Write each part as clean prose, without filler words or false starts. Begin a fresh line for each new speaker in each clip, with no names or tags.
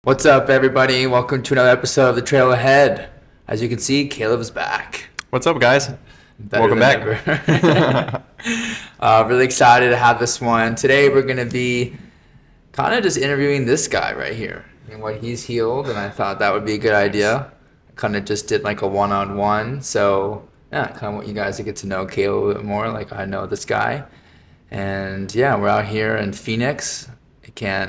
What's up, everybody? Welcome to another episode of The Trail Ahead. As you can see, Caleb's back.
What's up, guys?
Better
Welcome
than
back.
ever. Really excited to have this one. Today, we're going to be kind of just interviewing this guy right here and what he's healed, and I thought that would be a good idea. I kind of just did like a one-on-one, so yeah, kind of want you guys to get to know Caleb a little bit more, like I know this guy. And yeah, we're out here in Phoenix.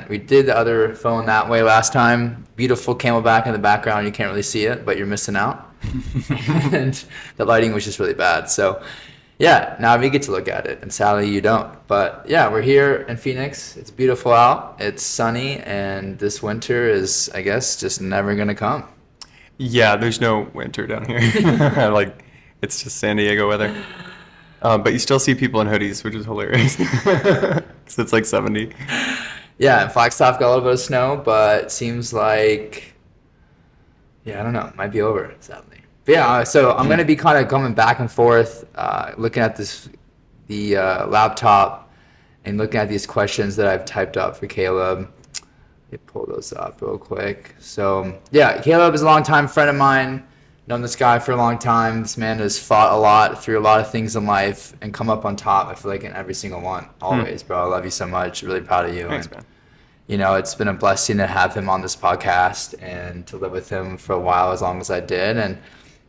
We did the other phone that way last time. Beautiful camelback in the background. You can't really see it, but you're missing out. And the lighting was just really bad. So yeah, now we get to look at it, and sadly you don't. But yeah, we're here in Phoenix. It's beautiful out. It's sunny, and this winter is, I guess, just never gonna come.
Yeah, there's no winter down here. Like, it's just San Diego weather. But you still see people in hoodies, which is hilarious. So it's like 70.
Yeah, and Flagstaff got a little bit of snow, but it seems like, yeah, I don't know, it might be over, sadly. But yeah, so I'm gonna be kind of coming back and forth, looking at the laptop, and looking at these questions that I've typed up for Caleb. Let me pull those up real quick. So yeah, Caleb is a longtime friend of mine. Known this guy for a long time. This man has fought a lot through a lot of things in life and come up on top. I feel like in every single one, always, bro. I love you so much. Really proud of you.
Thanks,
and,
man.
You know, it's been a blessing to have him on this podcast and to live with him for a while, as long as I did. And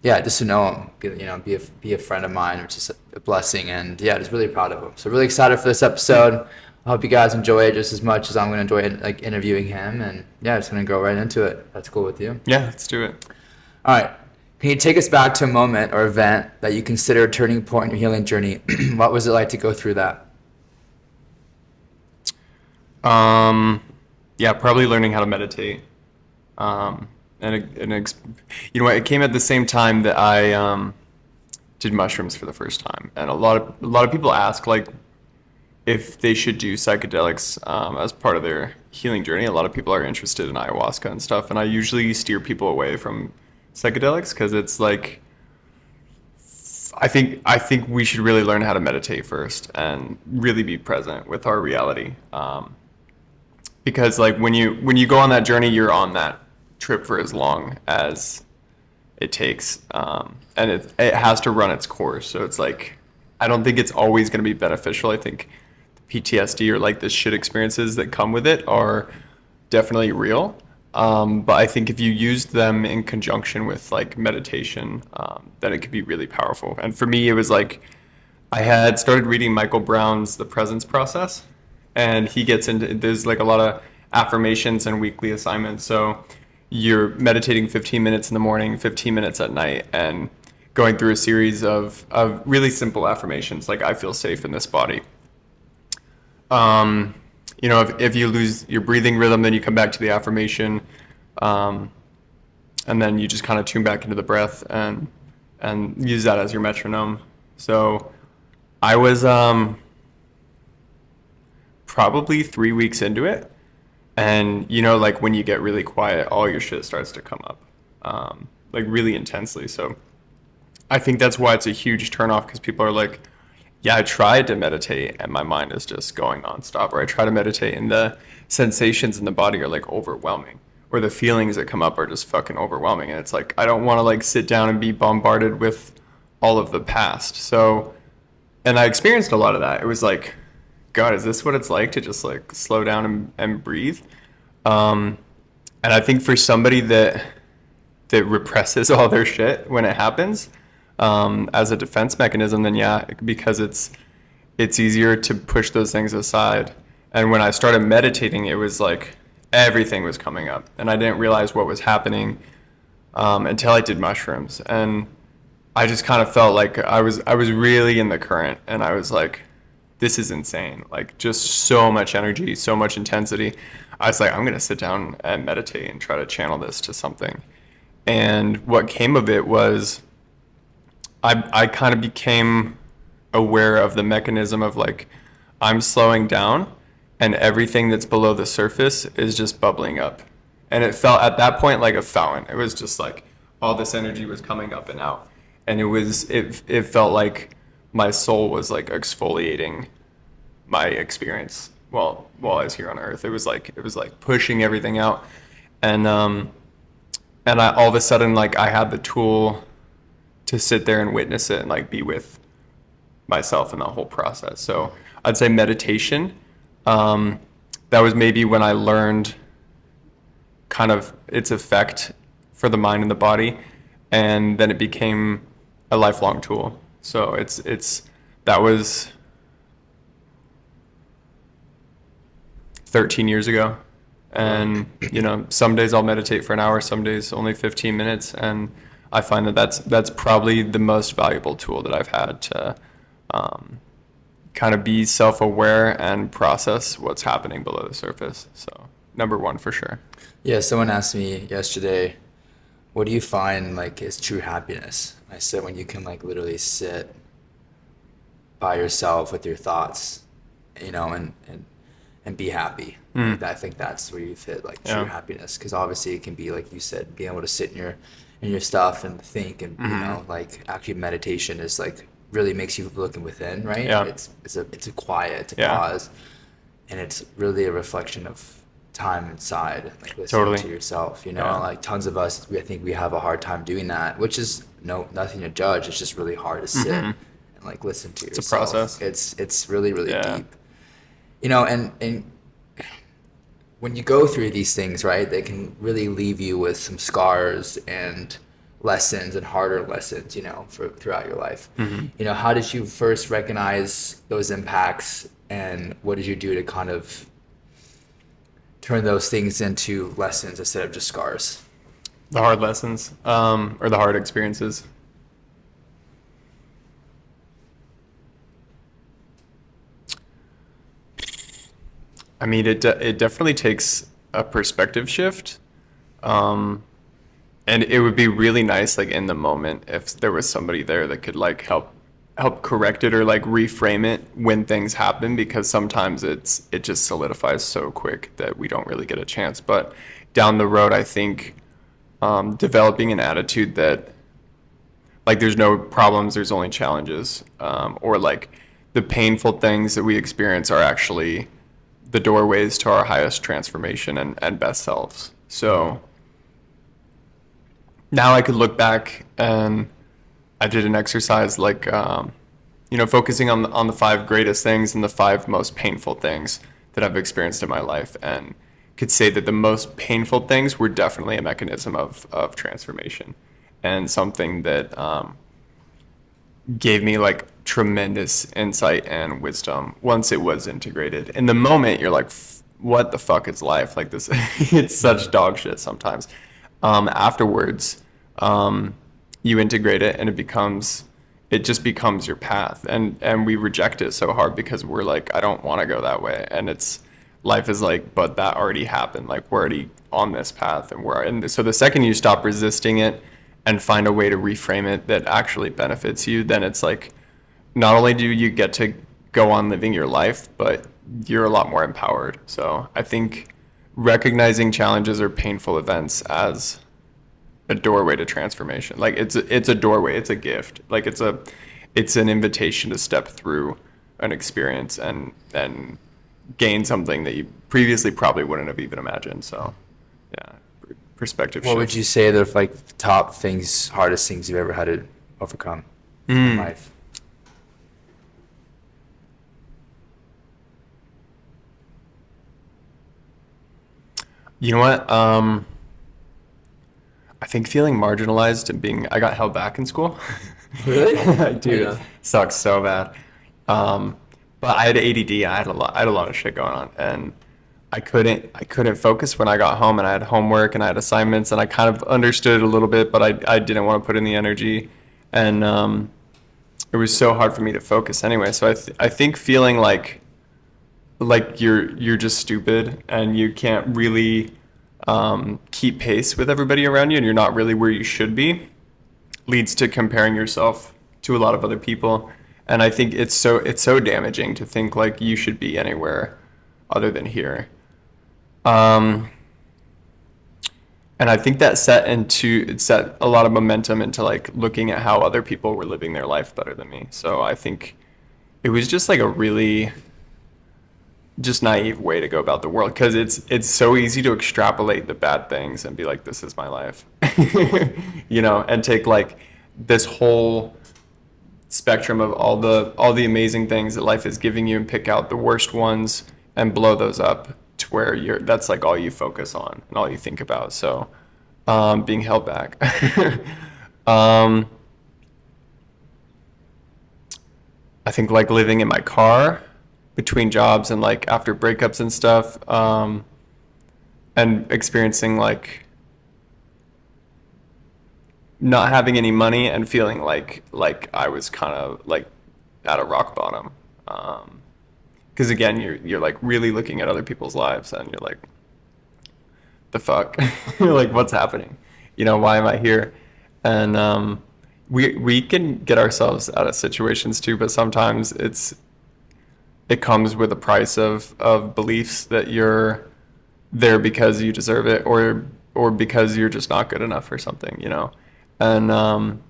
yeah, just to know him, be a friend of mine, which is a blessing. And yeah, just really proud of him. So really excited for this episode. I hope you guys enjoy it just as much as I'm going to enjoy it, like interviewing him. And yeah, just going to go right into it. That's cool with you.
Yeah, let's do it.
All right. Can you take us back to a moment or event that you consider a turning point in your healing journey? What was it like to go through that?
Yeah, probably learning how to meditate. You know what? It came at the same time that I did mushrooms for the first time, and a lot of people ask like if they should do psychedelics as part of their healing journey. A lot of people are interested in ayahuasca and stuff, and I usually steer people away from psychedelics because it's like I think we should really learn how to meditate first and really be present with our reality. Because like when you go on that journey, you're on that trip for as long as it takes, and it has to run its course. So it's like I don't think it's always going to be beneficial. I think PTSD or like the shit experiences that come with it are definitely real. But I think if you use them in conjunction with like meditation, then it could be really powerful. And for me, it was like I had started reading Michael Brown's The Presence Process, and he gets into there's like a lot of affirmations and weekly assignments. So you're meditating 15 minutes in the morning, 15 minutes at night, and going through a series of really simple affirmations like I feel safe in this body. You know, if you lose your breathing rhythm, then you come back to the affirmation, and then you just kind of tune back into the breath and use that as your metronome. So I was probably 3 weeks into it, and you know, like when you get really quiet, all your shit starts to come up, like really intensely. So I think that's why it's a huge turnoff, because people are like, yeah, I tried to meditate and my mind is just going nonstop. Or I try to meditate and the sensations in the body are like overwhelming. Or the feelings that come up are just fucking overwhelming. And it's like, I don't want to like sit down and be bombarded with all of the past. So, and I experienced a lot of that. It was like, God, is this what it's like to just like slow down and breathe? And I think for somebody that represses all their shit when it happens, as a defense mechanism, then yeah, because it's easier to push those things aside. And when I started meditating, it was like everything was coming up, and I didn't realize what was happening until I did mushrooms. And I just kind of felt like I was really in the current, and I was like, this is insane. Like just so much energy, so much intensity. I was like, I'm gonna sit down and meditate and try to channel this to something. And what came of it was I kind of became aware of the mechanism of like, I'm slowing down and everything that's below the surface is just bubbling up. And it felt at that point like a fountain. It was just like all this energy was coming up and out. And it felt like my soul was like exfoliating my experience while I was here on earth. It was like pushing everything out. And I all of a sudden, like, I had the tool to sit there and witness it and like be with myself in the whole process. So I'd say meditation. That was maybe when I learned kind of its effect for the mind and the body, and then it became a lifelong tool. So that was 13 years ago. And, you know, some days I'll meditate for an hour, some days only 15 minutes. And I find that that's probably the most valuable tool that I've had to kind of be self-aware and process what's happening below the surface. So number one for sure.
Yeah, someone asked me yesterday, what do you find like is true happiness? I said when you can like literally sit by yourself with your thoughts, you know, and be happy. Like, I think that's where you've hit like true happiness, because obviously it can be like you said, being able to sit in your stuff and think, and you know, like actually meditation is like really makes you looking within, right?
Yeah.
It's a quiet, it's a pause, and it's really a reflection of time inside, and like listening to yourself, you know. Like tons of us, I think we have a hard time doing that, which is nothing to judge. It's just really hard to sit and like listen to yourself.
It's a process.
It's really deep, you know. And when you go through these things, right, they can really leave you with some scars and lessons and harder lessons, you know, throughout your life. You know, how did you first recognize those impacts, and what did you do to kind of turn those things into lessons instead of just scars?
The hard lessons, or the hard experiences. I mean, it definitely takes a perspective shift, and it would be really nice, like in the moment, if there was somebody there that could like help correct it or like reframe it when things happen, because sometimes it just solidifies so quick that we don't really get a chance. But down the road, I think developing an attitude that like there's no problems, there's only challenges, or like the painful things that we experience are actually the doorways to our highest transformation and best selves. So now I could look back, and I did an exercise like, you know, focusing on the 5 greatest things and the 5 most painful things that I've experienced in my life, and could say that the most painful things were definitely a mechanism of transformation, and something that gave me like tremendous insight and wisdom once it was integrated. In the moment, you're like, what the fuck is life? Like this, it's such dog shit sometimes. Afterwards, you integrate it, and it just becomes your path. And we reject it so hard because we're like, I don't want to go that way. And life is like, but that already happened. Like we're already on this path, and so the second you stop resisting it and find a way to reframe it that actually benefits you, then it's like, not only do you get to go on living your life, but you're a lot more empowered. So I think recognizing challenges or painful events as a doorway to transformation, like it's a doorway, it's a gift, like it's an invitation to step through an experience and gain something that you previously probably wouldn't have even imagined. So yeah, perspective shift.
What would you say the like top things, hardest things you've ever had to overcome in life?
You know what? I think feeling marginalized and I got held back in school.
Really?
Dude,
Yeah.
sucks so bad. But I had ADD. I had a lot of shit going on, and I couldn't focus when I got home, and I had homework and I had assignments, and I kind of understood it a little bit, but I didn't want to put in the energy, and it was so hard for me to focus anyway. So I think feeling like you're just stupid and you can't really keep pace with everybody around you, and you're not really where you should be, leads to comparing yourself to a lot of other people. And I think it's so damaging to think like you should be anywhere other than here. And I think that set a lot of momentum into like looking at how other people were living their life better than me. So I think it was just like a really just naive way to go about the world, because it's so easy to extrapolate the bad things and be like, this is my life. And take like this whole spectrum of all the amazing things that life is giving you and pick out the worst ones and blow those up to where that's like all you focus on and all you think about. So being held back. um, I think like living in my car between jobs and like after breakups and stuff, and experiencing like not having any money and feeling like I was kind of like at a rock bottom. Because again, you're like really looking at other people's lives and you're like, the fuck, you're like, what's happening? Why am I here? And we can get ourselves out of situations too, but sometimes it comes with a price of beliefs that you're there because you deserve it, or because you're just not good enough or something. And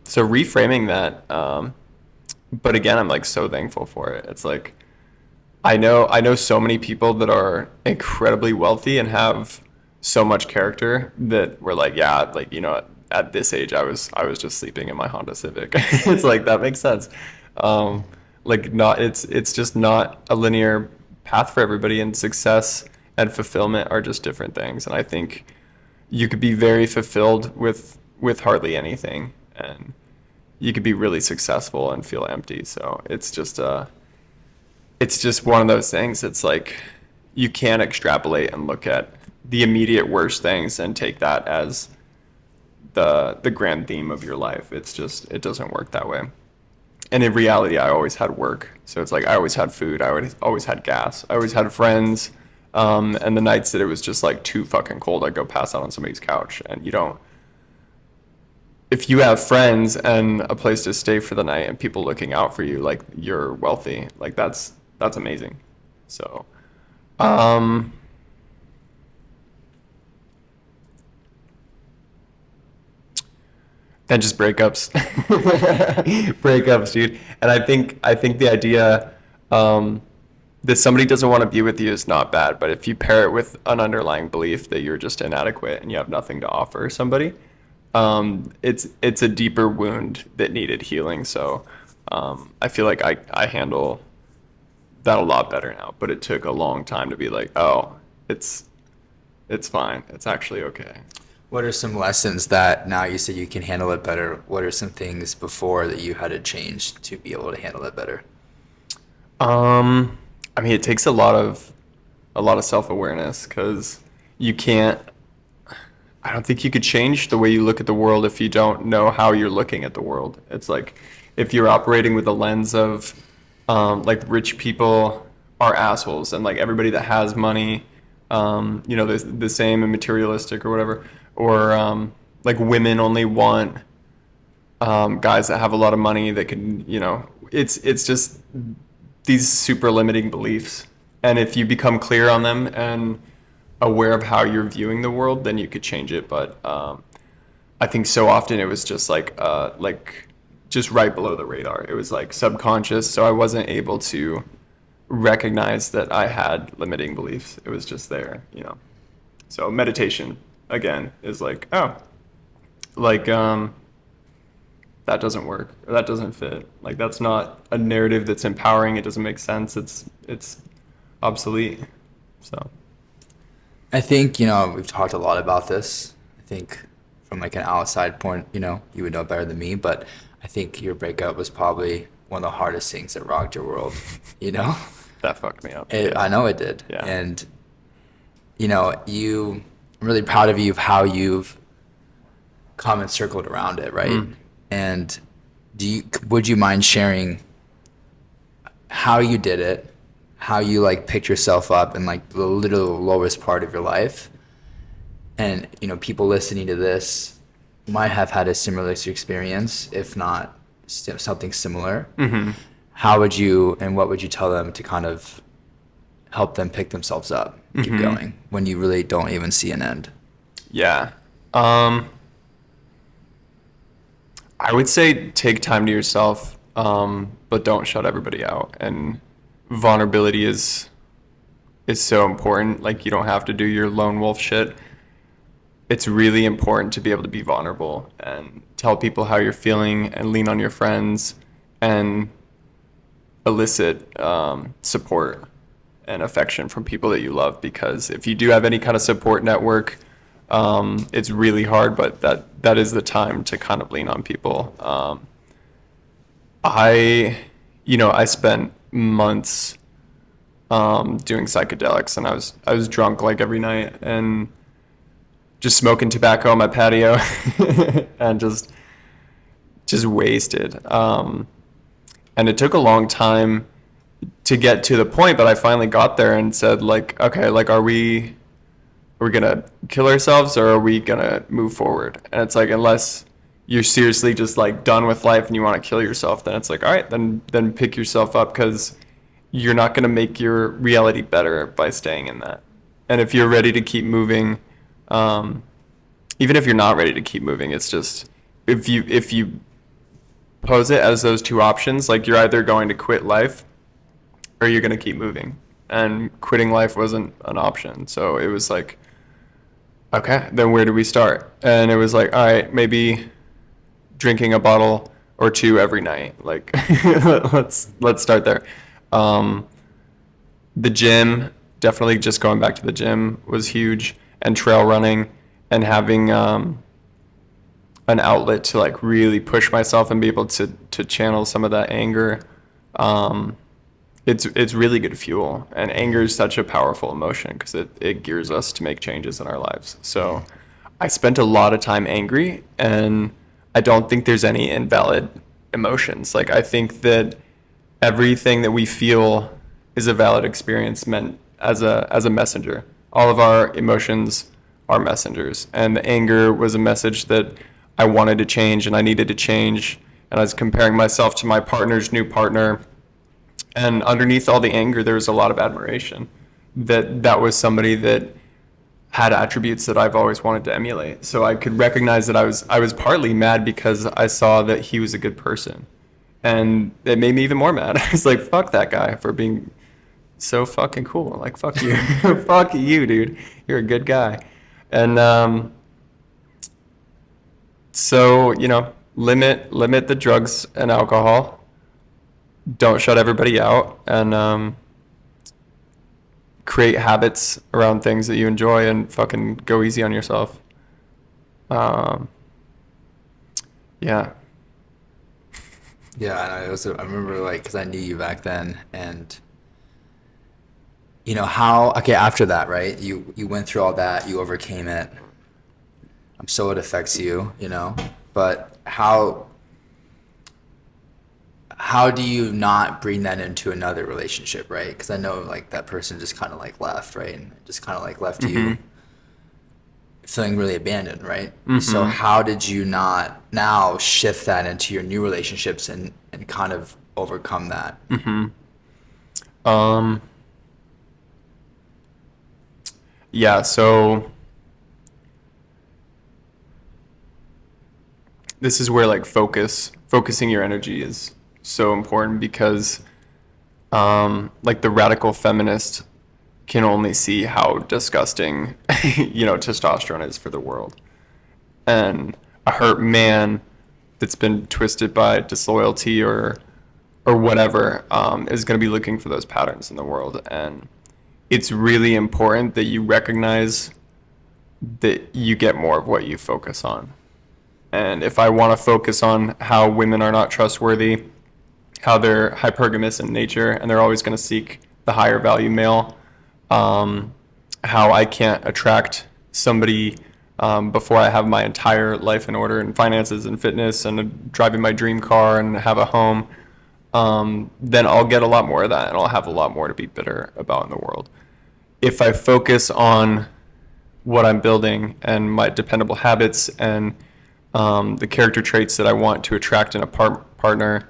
so reframing that, but again, I'm like so thankful for it. It's like I know so many people that are incredibly wealthy and have so much character that we're like, yeah, like, at this age I was just sleeping in my Honda Civic. It's like, that makes sense. Like, not it's just not a linear path for everybody, and success and fulfillment are just different things. And I think you could be very fulfilled with hardly anything, and you could be really successful and feel empty. So it's just one of those things. It's like you can't extrapolate and look at the immediate worst things and take that as the grand theme of your life. It doesn't work that way. And in reality, I always had work. So it's like I always had food. I always had gas. I always had friends. And the nights that it was just like too fucking cold, I'd go pass out on somebody's couch. And if you have friends and a place to stay for the night and people looking out for you, like, you're wealthy. Like, that's amazing. So, then just breakups. Breakups, dude. And I think the idea that somebody doesn't want to be with you is not bad, but if you pair it with an underlying belief that you're just inadequate and you have nothing to offer somebody, it's a deeper wound that needed healing. So I feel like I handle that a lot better now, but it took a long time to be like, oh, it's fine. It's actually okay.
What are some lessons that now you said you can handle it better? What are some things before that you had to change to be able to handle it better?
I mean, it takes a lot of self-awareness, because I don't think you could change the way you look at the world if you don't know how you're looking at the world. It's like if you're operating with a lens of like rich people are assholes and like everybody that has money, the same and materialistic or whatever, or like women only want guys that have a lot of money that can, it's just these super limiting beliefs. And if you become clear on them and aware of how you're viewing the world, then you could change it. But I think so often it was just like just right below the radar. It was like subconscious, so I wasn't able to recognize that I had limiting beliefs. It was just there. So meditation again is like, oh, like that doesn't work, or that doesn't fit. Like, that's not a narrative that's empowering. It doesn't make sense. It's obsolete. So
I think, we've talked a lot about this. I think from like an outside point, you would know better than me, but I think your breakup was probably one of the hardest things that rocked your world,
That fucked me up.
I know it did.
Yeah.
And, I'm really proud of you of how you've come and circled around it, right?
Mm.
And would you mind sharing how you did it, how you like picked yourself up in like the literal lowest part of your life? And, people listening to this might have had a similar experience, if not something similar.
Mm-hmm.
What would you tell them to kind of help them pick themselves up, keep going when you really don't even see an end?
Yeah. I would say take time to yourself, but don't shut everybody out. And vulnerability is is so important. Like, you don't have to do your lone wolf shit. It's really important to be able to be vulnerable and tell people how you're feeling and lean on your friends and elicit support and affection from people that you love. Because if you do have any kind of support network, it's really hard, but that is the time to kind of lean on people. I spent months doing psychedelics, and I was drunk like every night and just smoking tobacco on my patio and just wasted. And it took a long time to get to the point, but I finally got there and said, like, okay, like, are we gonna kill ourselves, or are we gonna move forward? And it's like, unless you're seriously just like done with life and you want to kill yourself, then it's like, all right, then pick yourself up, because you're not gonna make your reality better by staying in that. And if you're ready to keep moving, even if you're not ready to keep moving, it's just, if you pose it as those two options, like, you're either going to quit life or you're going to keep moving. And quitting life wasn't an option. So it was like, okay, then where do we start? And it was like, all right, maybe drinking a bottle or two every night. Like, let's start there. The gym, definitely just going back to the gym was huge, and trail running, and having an outlet to like really push myself and be able to channel some of that anger. It's really good fuel, and anger is such a powerful emotion because it gears us to make changes in our lives. So I spent a lot of time angry, and I don't think there's any invalid emotions. Like, I think that everything that we feel is a valid experience meant as a messenger. All of our emotions are messengers, and the anger was a message that I wanted to change and I needed to change. And I was comparing myself to my partner's new partner, and underneath all the anger there was a lot of admiration that was somebody that had attributes that I've always wanted to emulate. So I could recognize that I was partly mad because I saw that he was a good person, and it made me even more mad. I was like, fuck that guy for being so fucking cool. Like, fuck you. Fuck you, dude, you're a good guy. And so, limit the drugs and alcohol. Don't shut everybody out, and create habits around things that you enjoy, and fucking go easy on yourself. Yeah.
Yeah, I remember, like, because I knew you back then, and okay, after that, right? You went through all that, you overcame it. So it affects you, but how do you not bring that into another relationship, right? Because I know, like, that person just kind of like left, right? And just kind of like left you feeling really abandoned, right? So how did you not now shift that into your new relationships and kind of overcome that?
Yeah, so this is where, like, focusing your energy is so important, because like, the radical feminist can only see how disgusting testosterone is for the world, and a hurt man that's been twisted by disloyalty or whatever is going to be looking for those patterns in the world. And it's really important that you recognize that you get more of what you focus on. And if I want to focus on how women are not trustworthy, how they're hypergamous in nature and they're always going to seek the higher value male, how I can't attract somebody before I have my entire life in order, and finances and fitness and driving my dream car and have a home, then I'll get a lot more of that, and I'll have a lot more to be bitter about in the world. If I focus on what I'm building and my dependable habits and the character traits that I want to attract in a partner,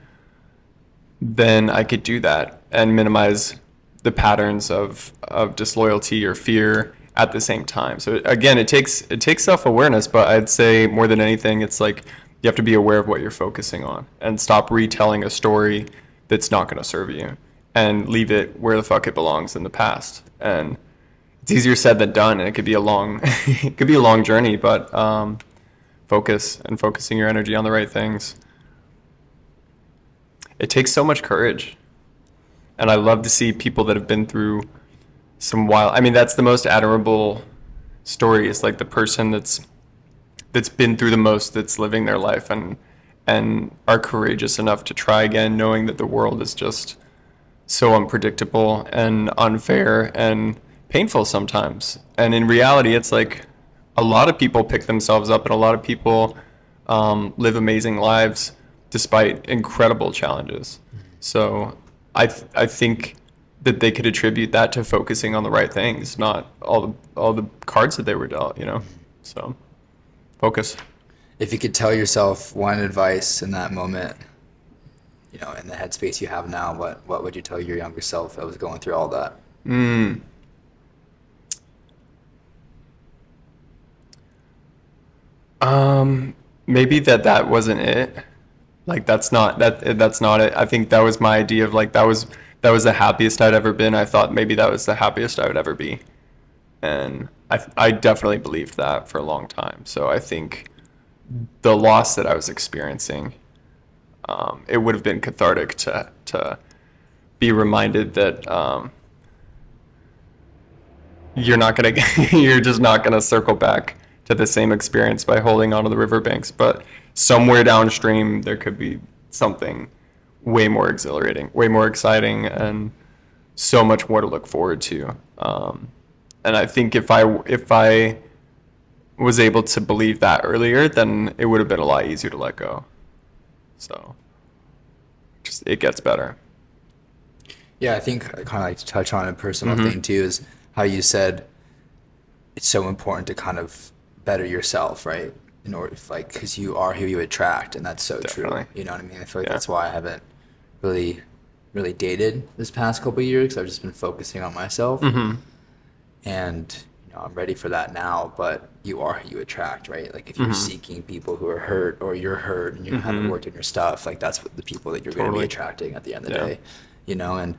then I could do that and minimize the patterns of disloyalty or fear at the same time. So again, it takes self-awareness, but I'd say more than anything, it's like you have to be aware of what you're focusing on and stop retelling a story that's not going to serve you. and leave it where the fuck it belongs in the past. And it's easier said than done, and it could be a long it could be a long journey, but focusing your energy on the right things. It takes so much courage. And I love to see people that have been through some wild, I mean, that's the most admirable story, is like the person that's been through the most, that's living their life and are courageous enough to try again, knowing that the world is just so unpredictable and unfair and painful sometimes. And in reality, it's like a lot of people pick themselves up, and a lot of people live amazing lives despite incredible challenges. So I think that they could attribute that to focusing on the right things, not all the cards that they were dealt, you know. So focus.
If you could tell yourself one advice in that moment, you know, in the headspace you have now, what would you tell your younger self that was going through all that?
Maybe that wasn't it. Like that's not it. I think that was my idea of like that was the happiest I'd ever been. I thought maybe that was the happiest I would ever be. And I definitely believed that for a long time. So I think the loss that I was experiencing, it would have been cathartic to be reminded that you're just not gonna circle back to the same experience by holding onto the riverbanks. But somewhere downstream, there could be something way more exhilarating, way more exciting, and so much more to look forward to. And I think if I was able to believe that earlier, then it would have been a lot easier to let go. So just it gets better.
Yeah, I think I kind of like to touch on a personal thing too, is how you said it's so important to kind of better yourself, right? In order, like, because you are who you attract, and that's so
Definitely.
true. You know what I mean? I feel like
Yeah.
that's why I haven't really dated this past couple of years, because I've just been focusing on myself. And you know, I'm ready for that now. But you are who you attract, right? Like if you're seeking people who are hurt, or you're hurt and you haven't worked on your stuff, like that's what the people that you're going to be
Totally.
attracting at the end of the
Yeah.
day. You know, and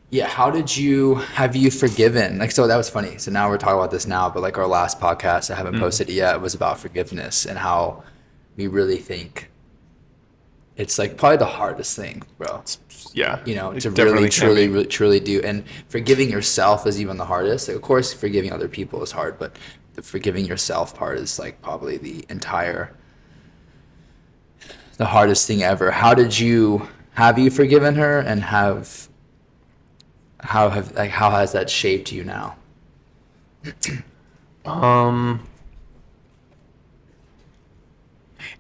yeah, have you forgiven? Like, so that was funny. So now we're talking about this now, but like our last podcast, I haven't posted it yet, was about forgiveness and how we really think it's like probably the hardest thing, bro.
Yeah.
You know,
It
to
definitely
really,
can be.
truly do. And forgiving yourself is even the hardest. Like, of course, forgiving other people is hard, but the forgiving yourself part is like probably the hardest thing ever. Have you forgiven her, and how has that shaped you now?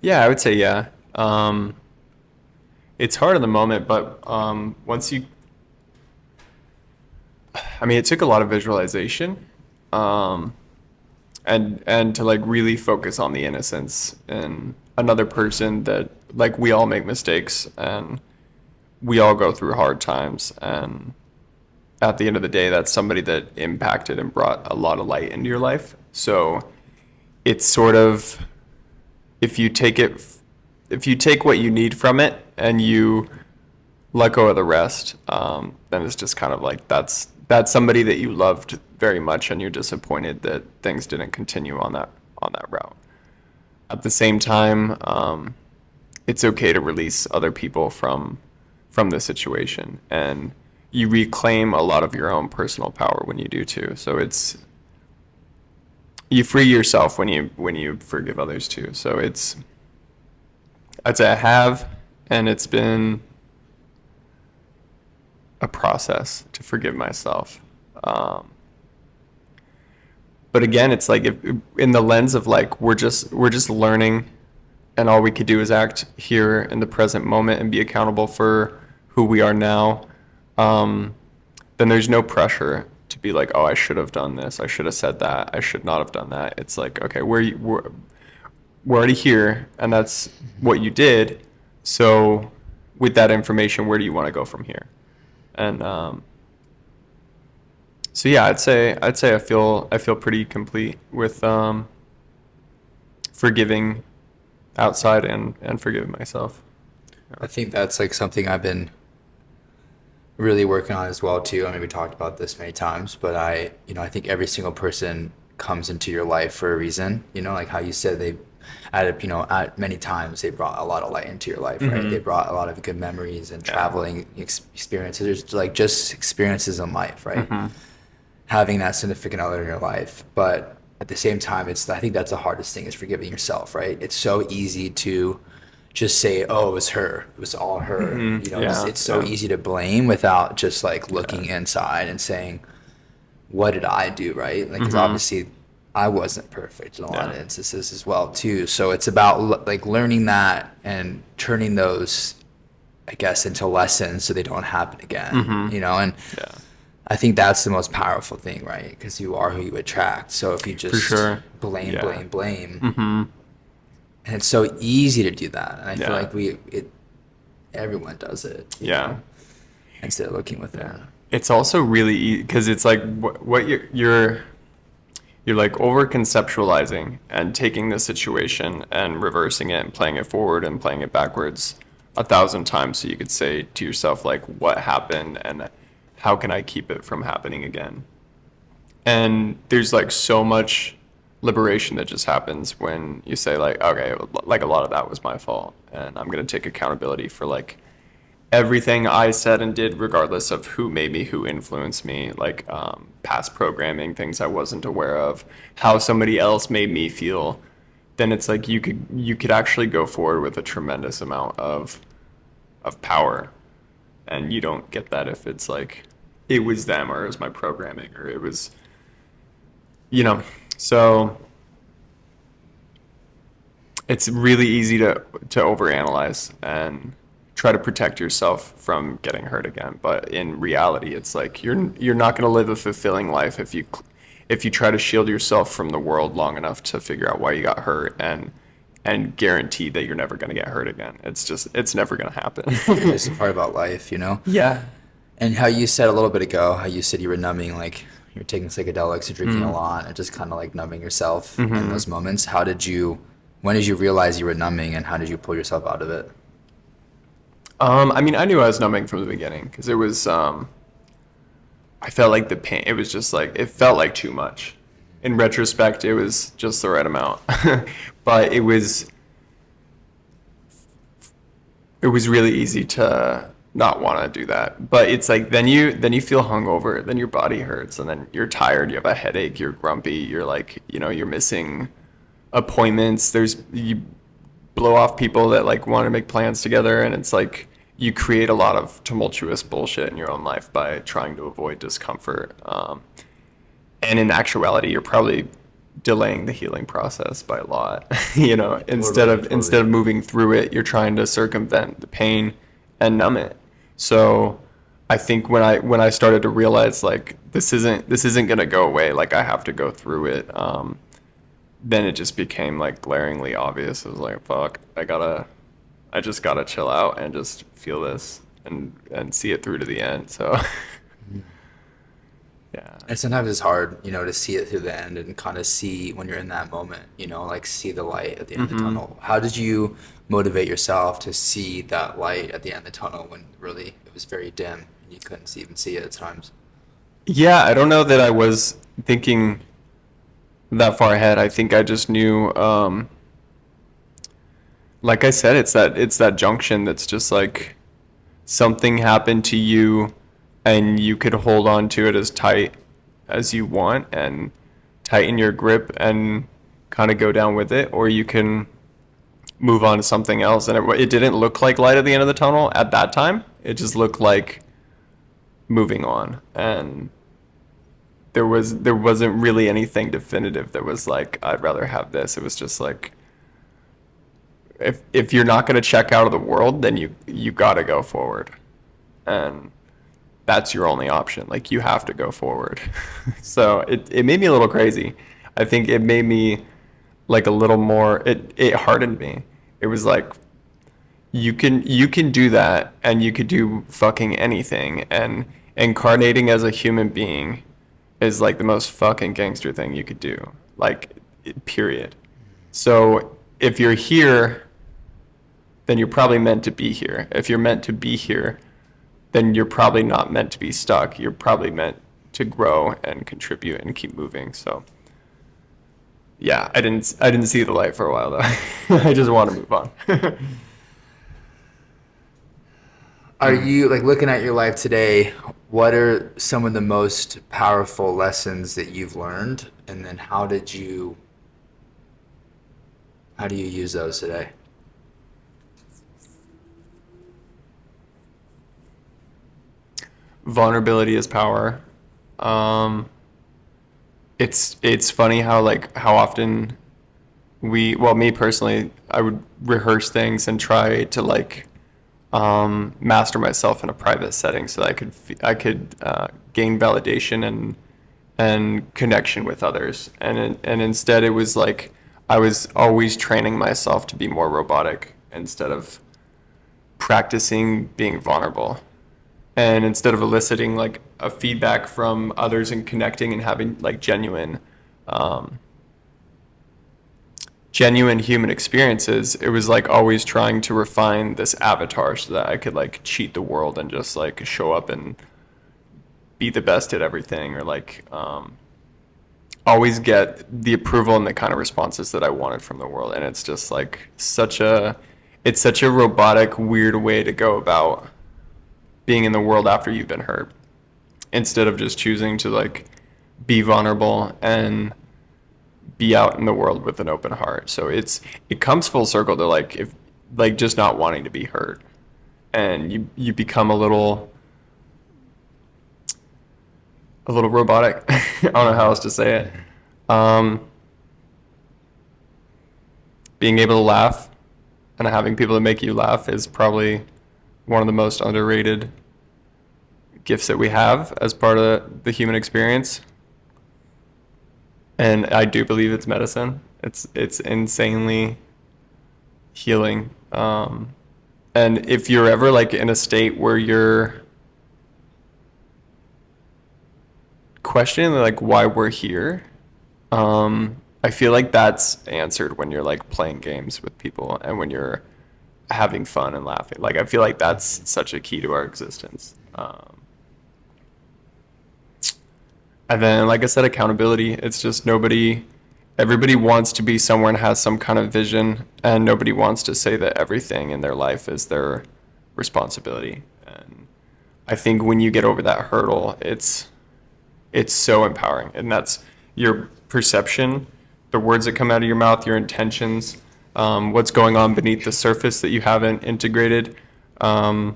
Yeah, I would say yeah. It's hard in the moment, but once you, I mean, it took a lot of visualization, and to like really focus on the innocence in another person, that like we all make mistakes and we all go through hard times, and at the end of the day, that's somebody that impacted and brought a lot of light into your life. So it's sort of, if you take what you need from it and you let go of the rest, then it's just kind of like that's somebody that you loved very much, and you're disappointed that things didn't continue on that route. At the same time, it's okay to release other people from the situation, and you reclaim a lot of your own personal power when you do too. So you free yourself when you forgive others too. So I'd say I have, and it's been a process to forgive myself. But again, it's like, if, in the lens of like we're just learning, and all we could do is act here in the present moment and be accountable for who we are now. Then there's no pressure to be like, oh, I should have done this, I should have said that, I should not have done that. It's like, okay, we're already here, and that's what you did. So with that information, where do you want to go from here? And so yeah, I'd say I feel pretty complete with forgiving outside and forgiving myself.
I think that's like something I've been really working on as well too. I mean, we talked about this many times, but I think every single person comes into your life for a reason. Like how you said at many times they brought a lot of light into your life, right? They brought a lot of good memories and traveling experiences. There's like just experiences in life, right? Having that significant other in your life, but at the same time, I think that's the hardest thing is forgiving yourself, right? It's so easy to just say, "Oh, it was her. It was all her." It's so easy to blame without just like looking inside and saying, "What did I do?" Right? Like, because obviously, I wasn't perfect in a lot of instances as well too. So it's about like learning that and turning those, I guess, into lessons so they don't happen again. And I think that's the most powerful thing, right? Because you are who you attract. So if you just blame, and it's so easy to do that. And I feel like everyone does it. Instead of looking within.
It's also really easy because it's like what you're like over conceptualizing and taking the situation and reversing it and playing it forward and playing it backwards 1,000 times so you could say to yourself like what happened and how can I keep it from happening again. And there's like so much liberation that just happens when you say like, okay, like a lot of that was my fault and I'm going to take accountability for like everything I said and did, regardless of who made me, who influenced me, like past programming, things I wasn't aware of, how somebody else made me feel. Then it's like you could actually go forward with a tremendous amount of power, and you don't get that if it's like it was them or it was my programming or it was, So it's really easy to overanalyze and try to protect yourself from getting hurt again. But in reality, it's like you're not going to live a fulfilling life if you try to shield yourself from the world long enough to figure out why you got hurt and guarantee that you're never going to get hurt again. It's never going to happen.
It's the part about life,
Yeah.
And how you said a little bit ago, how you said you were numbing, like you're taking psychedelics, you're drinking a lot, and just kind of like numbing yourself in those moments. When did you realize you were numbing, and how did you pull yourself out of it?
I mean, I knew I was numbing from the beginning because it was, I felt like the pain, it was just like, it felt like too much. In retrospect, it was just the right amount. But it was really easy to not want to do that. But it's like, then you feel hungover, then your body hurts, and then you're tired, you have a headache, you're grumpy, you're like, you're missing appointments. You blow off people that like want to make plans together, and it's like, you create a lot of tumultuous bullshit in your own life by trying to avoid discomfort. And in actuality, you're probably delaying the healing process by a lot. Instead of moving through it, you're trying to circumvent the pain and numb it. So I think when I started to realize like this isn't gonna go away, like I have to go through it, then it just became like glaringly obvious. It was like, fuck, I just gotta chill out and just feel this and see it through to the end. So yeah.
And sometimes it's hard, to see it through the end and kind of see when you're in that moment, like see the light at the end of the tunnel. How did you motivate yourself to see that light at the end of the tunnel when really it was very dim and you couldn't even see it at times?
Yeah, I don't know that I was thinking that far ahead. I think I just knew, like I said, it's that junction that's just like something happened to you and you could hold on to it as tight as you want and tighten your grip and kind of go down with it, or you can move on to something else. And it didn't look like light at the end of the tunnel at that time. It just looked like moving on, and there wasn't really anything definitive that was like, I'd rather have this. It was just like, if you're not going to check out of the world, then you got to go forward, and that's your only option. Like, you have to go forward. So it made me a little crazy. I think it made me like a little more, it hardened me. It was like, you can do that, and you could do fucking anything, and incarnating as a human being is like the most fucking gangster thing you could do, like, period. So if you're here, then you're probably meant to be here. If you're meant to be here, then you're probably not meant to be stuck. You're probably meant to grow and contribute and keep moving. So yeah, I didn't see the light for a while though. I just want to move on.
Are you like looking at your life today? What are some of the most powerful lessons that you've learned, and then how do you use those today?
Vulnerability is power. It's funny how often me personally, I would rehearse things and try to master myself in a private setting so that I could gain validation and connection with others. And instead it was like I was always training myself to be more robotic instead of practicing being vulnerable. And instead of eliciting like a feedback from others and connecting and having like genuine human experiences, it was like always trying to refine this avatar so that I could like cheat the world and just like show up and be the best at everything, or always get the approval and the kind of responses that I wanted from the world. And it's just like such a robotic, weird way to go about being in the world after you've been hurt, instead of just choosing to like be vulnerable and be out in the world with an open heart. So it comes full circle to just not wanting to be hurt, and you become a little robotic. I don't know how else to say it. Being able to laugh and having people that make you laugh is probably one of the most underrated gifts that we have as part of the human experience. And I do believe it's medicine. It's insanely healing. And if you're ever like in a state where you're questioning like why we're here, I feel like that's answered when you're like playing games with people and when you're having fun and laughing. Like I feel like that's such a key to our existence. And then, like I said, accountability. It's just everybody wants to be somewhere and has some kind of vision, and nobody wants to say that everything in their life is their responsibility. And I think when you get over that hurdle, it's so empowering. And that's your perception, the words that come out of your mouth, your intentions, what's going on beneath the surface that you haven't integrated, how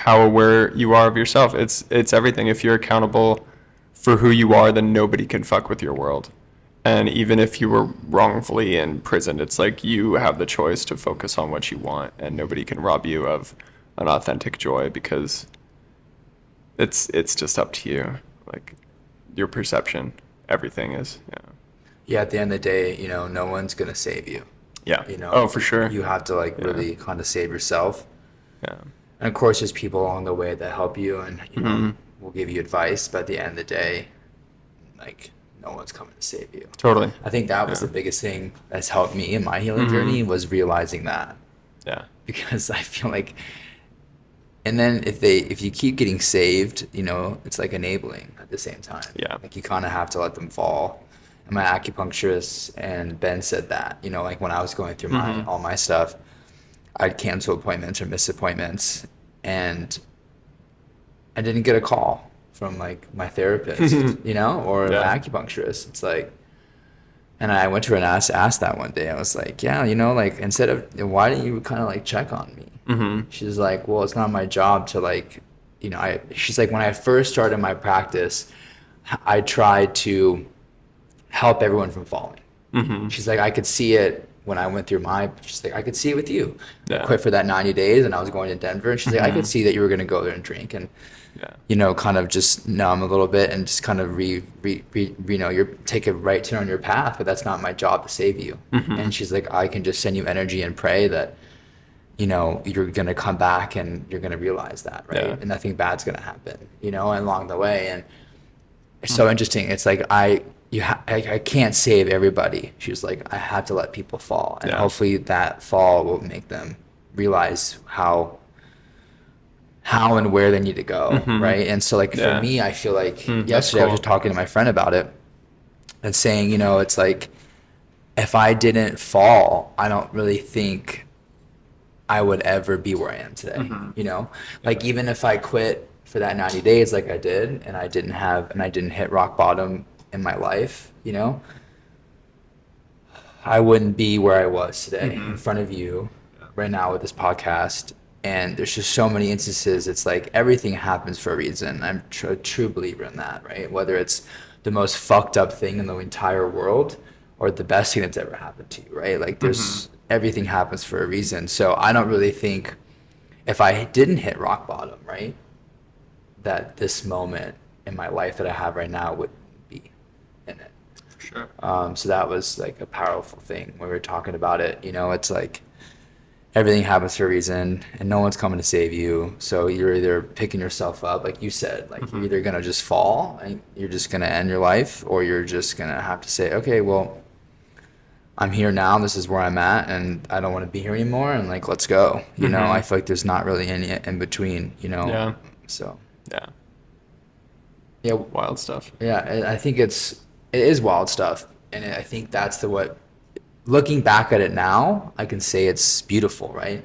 aware you are of yourself. It's everything. If you're accountable for who you are, then nobody can fuck with your world. And even if you were wrongfully imprisoned, it's like you have the choice to focus on what you want, and nobody can rob you of an authentic joy, because it's just up to you. Like your perception, everything is.
Yeah, at the end of the day, no one's gonna save you.
Yeah. Oh, for sure.
You have to really kind of save yourself.
Yeah.
And of course, there's people along the way that help you and will give you advice. But at the end of the day, like no one's coming to save you.
Totally.
I think that was the biggest thing that's helped me in my healing journey, was realizing that.
Yeah.
Because I feel like, and then if you keep getting saved, it's like enabling at the same time.
Yeah.
Like you kind of have to let them fall. And my acupuncturist and Ben said that, like when I was going through all my stuff, I'd cancel appointments or miss appointments, and I didn't get a call from like my therapist, or the acupuncturist. It's like, and I went to her and asked that one day. I was like, yeah, like instead of, why didn't you kind of like check on me? She's like, well, it's not my job to she's like, when I first started my practice, I tried to help everyone from falling. She's like, I could see it when I went through she's like, I could see it with you.
Yeah.
I quit for that 90 days and I was going to Denver, and she's like, I could see that you were going to go there and drink and, kind of just numb a little bit and just kind of take a right turn on your path, but that's not my job to save you. And she's like, I can just send you energy and pray that, you're going to come back and you're going to realize that, right?
Yeah.
And nothing bad's going to happen, and along the way. And it's so interesting. It's like, I can't save everybody. She was like, I have to let people fall, and hopefully that fall will make them realize how and where they need to go, right? And so like for me, I feel like yesterday I was just talking to my friend about it and saying, you know, it's like if I didn't fall, I don't really think I would ever be where I am today. You know, like even if I quit for that 90 days like I did and I didn't hit rock bottom in my life, you know, I wouldn't be where I was today in front of you right now with this podcast. And there's just so many instances. It's like everything happens for a reason. I'm a true believer in that, right? Whether it's the most fucked up thing in the entire world or the best thing that's ever happened to you, right? Like there's everything happens for a reason. So I don't really think if I didn't hit rock bottom, right, that this moment in my life that I have right now would be in it.
For sure.
So that was like a powerful thing when we were talking about it. You know, it's like everything happens for a reason and no one's coming to save you. So you're either picking yourself up, like you said, like you're either going to just fall and you're just going to end your life, or you're just going to have to say, okay, well, I'm here now. This is where I'm at and I don't want to be here anymore. And like, let's go. You know, I feel like there's not really any in between, you know?
Yeah.
So.
Yeah. Wild stuff.
Yeah. I think it is wild stuff. And I think that's looking back at it now, I can say it's beautiful, right?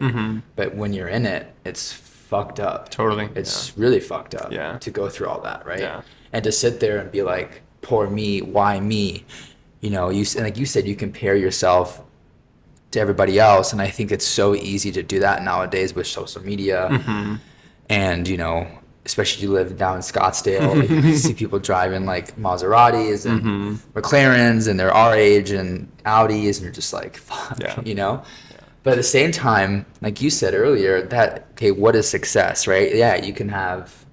But when you're in it, it's fucked up.
Totally.
It's really fucked up to go through all that, right?
Yeah.
And to sit there and be like, poor me, why me? You know, and like you said, you compare yourself to everybody else. And I think it's so easy to do that nowadays with social media. And, you know, especially if you live down in Scottsdale, like, you see people driving like Maseratis and McLarens and they're our age and Audis, and you're just like, fuck, you know? But at the same time, like you said earlier, okay, what is success, right? Yeah, you can have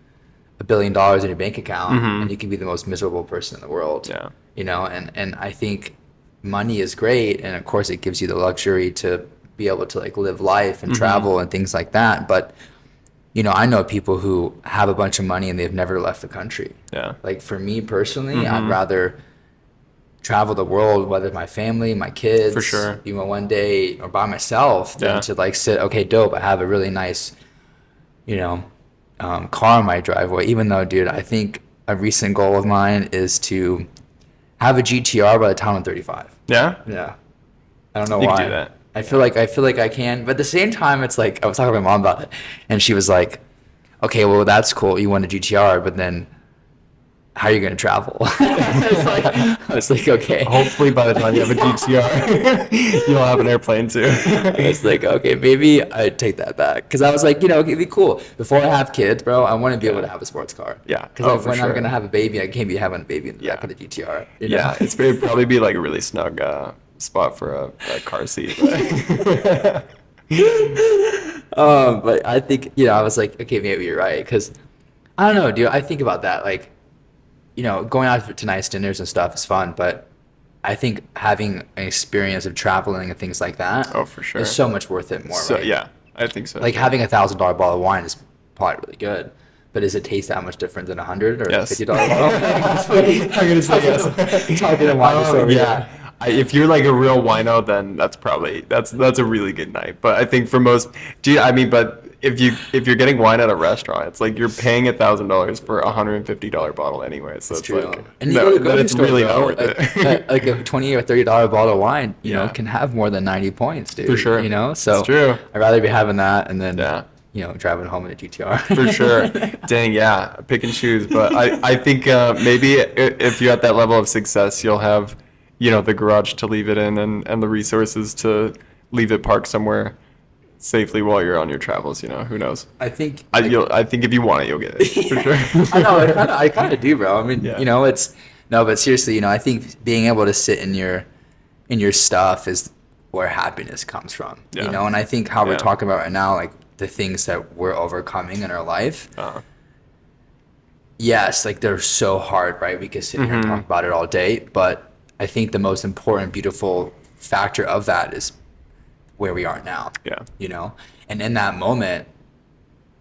$1 billion in your bank account and you can be the most miserable person in the world, you know? And I think money is great. And of course it gives you the luxury to be able to like live life and travel and things like that. But you know, I know people who have a bunch of money and they've never left the country. Yeah. Like for me personally, I'd rather travel the world, whether my family, my kids,
for sure,
you know, one day, or by myself, than to like sit, okay, dope, I have a really nice, you know, car in my driveway. Even though, dude, I think a recent goal of mine is to have a GTR by the time I'm 35. Yeah? Yeah. I don't know why. You can do that. I feel like I can, but at the same time, it's like I was talking to my mom about it, and she was like, "Okay, well that's cool. You want a GTR, but then how are you going to travel?" I was like, okay.
Hopefully, by the time you have a GTR, you'll have an airplane too.
I was like, okay, maybe I'd take that back, because I was like, you know, it'd be cool. Before I have kids, bro, I want to be able to have a sports car. Yeah, because when I'm gonna have a baby, I can't be having a baby in the back of the GTR. You know?
It'd probably be like a really snug spot for a car seat.
But I think, you know, I was like, okay, maybe you're right, because I don't know, dude. I think about that, like, you know, going out to nice dinners and stuff is fun, but I think having an experience of traveling and things like that,
for sure,
is so much worth it more. Right?
Yeah, I think so.
Like having $1,000 bottle of wine is probably really good, but does it taste that much different than $100 or $50 bottle? I'm gonna say yes. Talking to wine over here.
If you're like a real wino, then that's a really good night. But I think for most, but if you're getting wine at a restaurant, it's like you're paying $1,000 for a $150 bottle anyway. So it's true. Like,
and it's really not worth it. Like a $20 or $30 bottle of wine, you know, can have more than 90 points, dude.
For sure.
You know, so
it's true.
I'd rather be having that and then you know, driving home in a GTR.
For sure. Dang, yeah, pick and choose. But I think maybe if you're at that level of success, you'll have, you know, the garage to leave it in and the resources to leave it parked somewhere safely while you're on your travels. You know, who knows?
I think
I think if you want it, you'll get it for sure.
I know. I kind of do, bro. I mean, you know, but seriously, you know, I think being able to sit in your stuff is where happiness comes from. Yeah. You know, and I think how we're talking about right now, like the things that we're overcoming in our life. Yes, like they're so hard, right? We could sit here and talk about it all day, but I think the most important, beautiful factor of that is where we are now. Yeah. You know? And in that moment,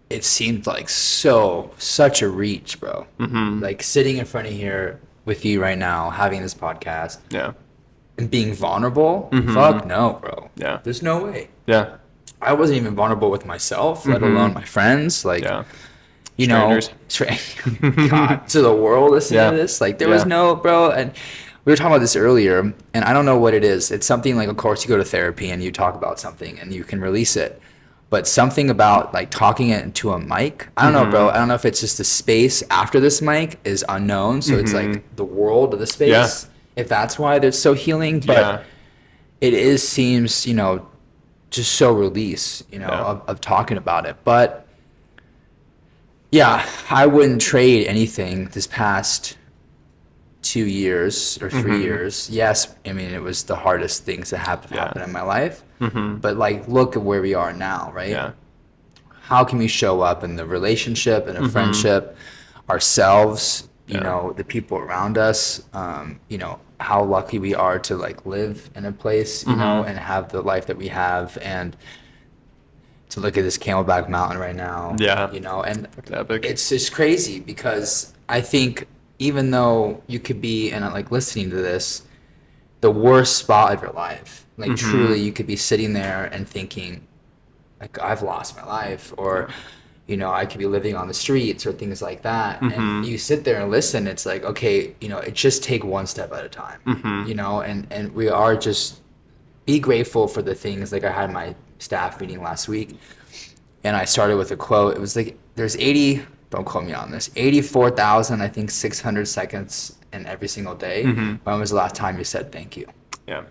it seemed like such a reach, bro. Like sitting in front of here with you right now, having this podcast. Yeah. And being vulnerable. Fuck no, bro. Yeah. There's no way.
Yeah.
I wasn't even vulnerable with myself, let alone my friends. Like,
Yeah.
you
Strangers.
know, God, to the world listening
Yeah.
to this, like there was no, bro. And we were talking about this earlier, and I don't know what it is. It's something like, of course, you go to therapy and you talk about something and you can release it. But something about like talking it into a mic, I don't know, bro. I don't know if it's just the space after this mic is unknown. So it's like the world of the space. If that's why they're so healing. But it is, seems, just so release, of talking about it. But yeah, I wouldn't trade anything this past 2 years or 3 years. Yes, I mean, it was the hardest things that happened in my life. But like, look at where we are now, right?
Yeah.
How can we show up in the relationship and a friendship, ourselves, the people around us, how lucky we are to like live in a place, and have the life that we have, and to look at this Camelback Mountain right now.
Yeah.
And
Epic.
it's just crazy because I think even though you could be, and like listening to this, the worst spot of your life, like truly you could be sitting there and thinking, like, I've lost my life, or, I could be living on the streets or things like that. And you sit there and listen, it's like, okay, it just take one step at a time, and we are just be grateful for the things. Like I had my staff meeting last week and I started with a quote. It was like, there's don't quote me on this, 84,000, I think 600 seconds in every single day. When was the last time you said thank you?
Yeah.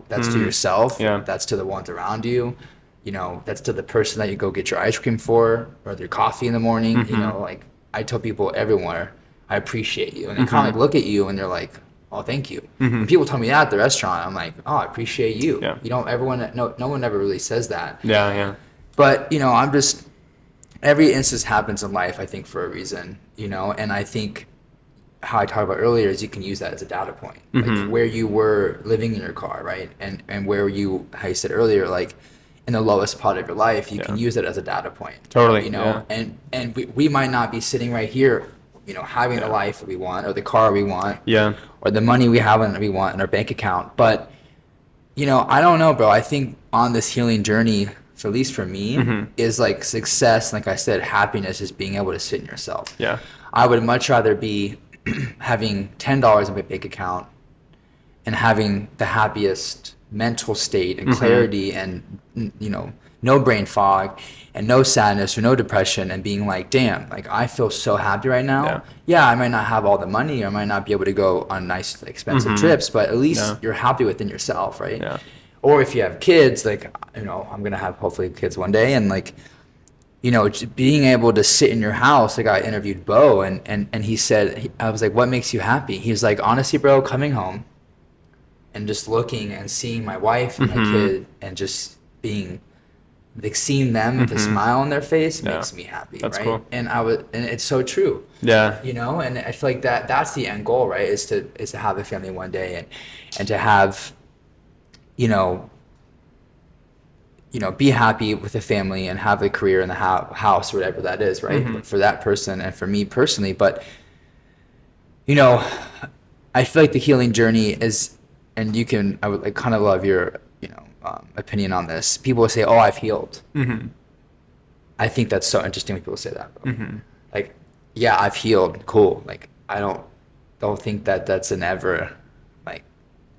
That's to yourself.
Yeah.
That's to the ones around you. That's to the person that you go get your ice cream for, or their coffee in the morning. Like I tell people everywhere, I appreciate you. And they kind of like look at you and they're like, oh, thank you. When people tell me that at the restaurant, I'm like, oh, I appreciate you.
Yeah.
No one ever really says that.
Yeah, yeah.
But, I'm just, every instance happens in life, I think, for a reason, and I think how I talked about earlier is you can use that as a data point. Like where you were living in your car, right? And where you, how you said earlier, like in the lowest part of your life, you can use it as a data point.
Totally.
And we might not be sitting right here, having the life we want, or the car we want, or the money we have and we want in our bank account. But, I don't know, bro. I think on this healing journey, at least for me, is like success. Like I said, happiness is being able to sit in yourself.
Yeah.
I would much rather be having $10 in my bank account and having the happiest mental state and clarity and, no brain fog and no sadness or no depression, and being like, damn, like I feel so happy right now. Yeah, I might not have all the money, or I might not be able to go on nice, expensive trips, but at least you're happy within yourself, right?
Yeah.
Or if you have kids, like, I'm going to have hopefully kids one day, and like, being able to sit in your house. Like I interviewed Bo, and he said, I was like, what makes you happy? He was like, honestly, bro, coming home and just looking and seeing my wife and my kid and just being like, seeing them with a smile on their face makes me happy.
That's
right?
cool.
And and it's so true.
Yeah.
And I feel like that's the end goal, right? Is to have a family one day, and to have, be happy with the family and have a career in the house or whatever that is, right? For that person and for me personally. But, I feel like the healing journey is, and I would like kind of love your, opinion on this. People will say, oh, I've healed. I think that's so interesting when people say that. Like, yeah, I've healed. Cool. Like, I don't think that's an ever like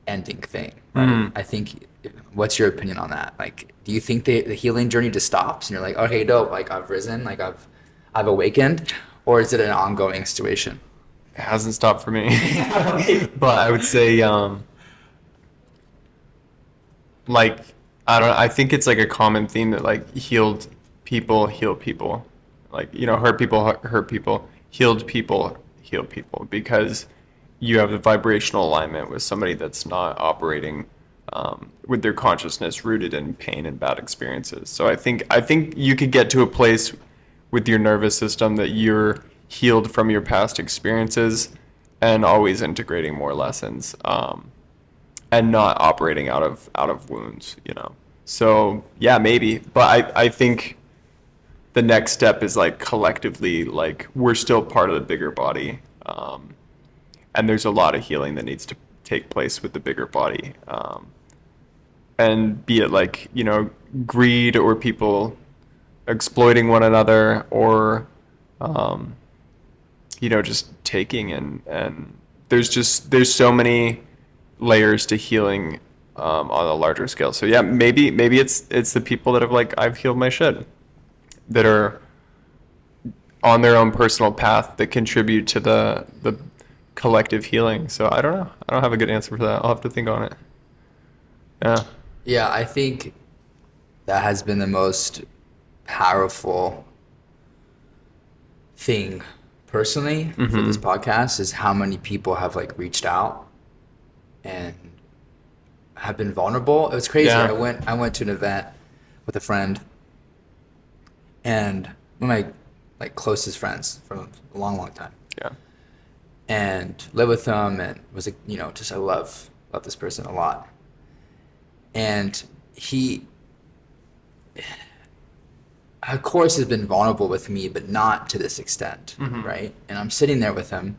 ending thing. Right? I think, what's your opinion on that? Like, do you think the healing journey just stops and you're like, okay, dope, like I've risen, like I've awakened, or is it an ongoing situation?
It hasn't stopped for me. But I would say, like, I think it's like a common theme that like healed people heal people. Like, hurt people hurt people, healed people heal people, because you have the vibrational alignment with somebody that's not operating with their consciousness rooted in pain and bad experiences. So I think you could get to a place with your nervous system that you're healed from your past experiences and always integrating more lessons, and not operating out of wounds, So yeah, maybe, but I think the next step is like collectively, like we're still part of the bigger body, and there's a lot of healing that needs to take place with the bigger body, and be it like, greed or people exploiting one another or, just taking and there's so many layers to healing on a larger scale. So yeah, maybe it's the people that have like I've healed my shit that are on their own personal path that contribute to the collective healing. So I don't know. I don't have a good answer for that. I'll have to think on it. Yeah.
Yeah, I think that has been the most powerful thing personally for this podcast is how many people have like reached out and have been vulnerable. It was crazy.
Yeah.
I went to an event with a friend and one of my like closest friends from a long time.
Yeah.
And lived with them and was just I love this person a lot. And he of course has been vulnerable with me, but not to this extent, right? And I'm sitting there with him,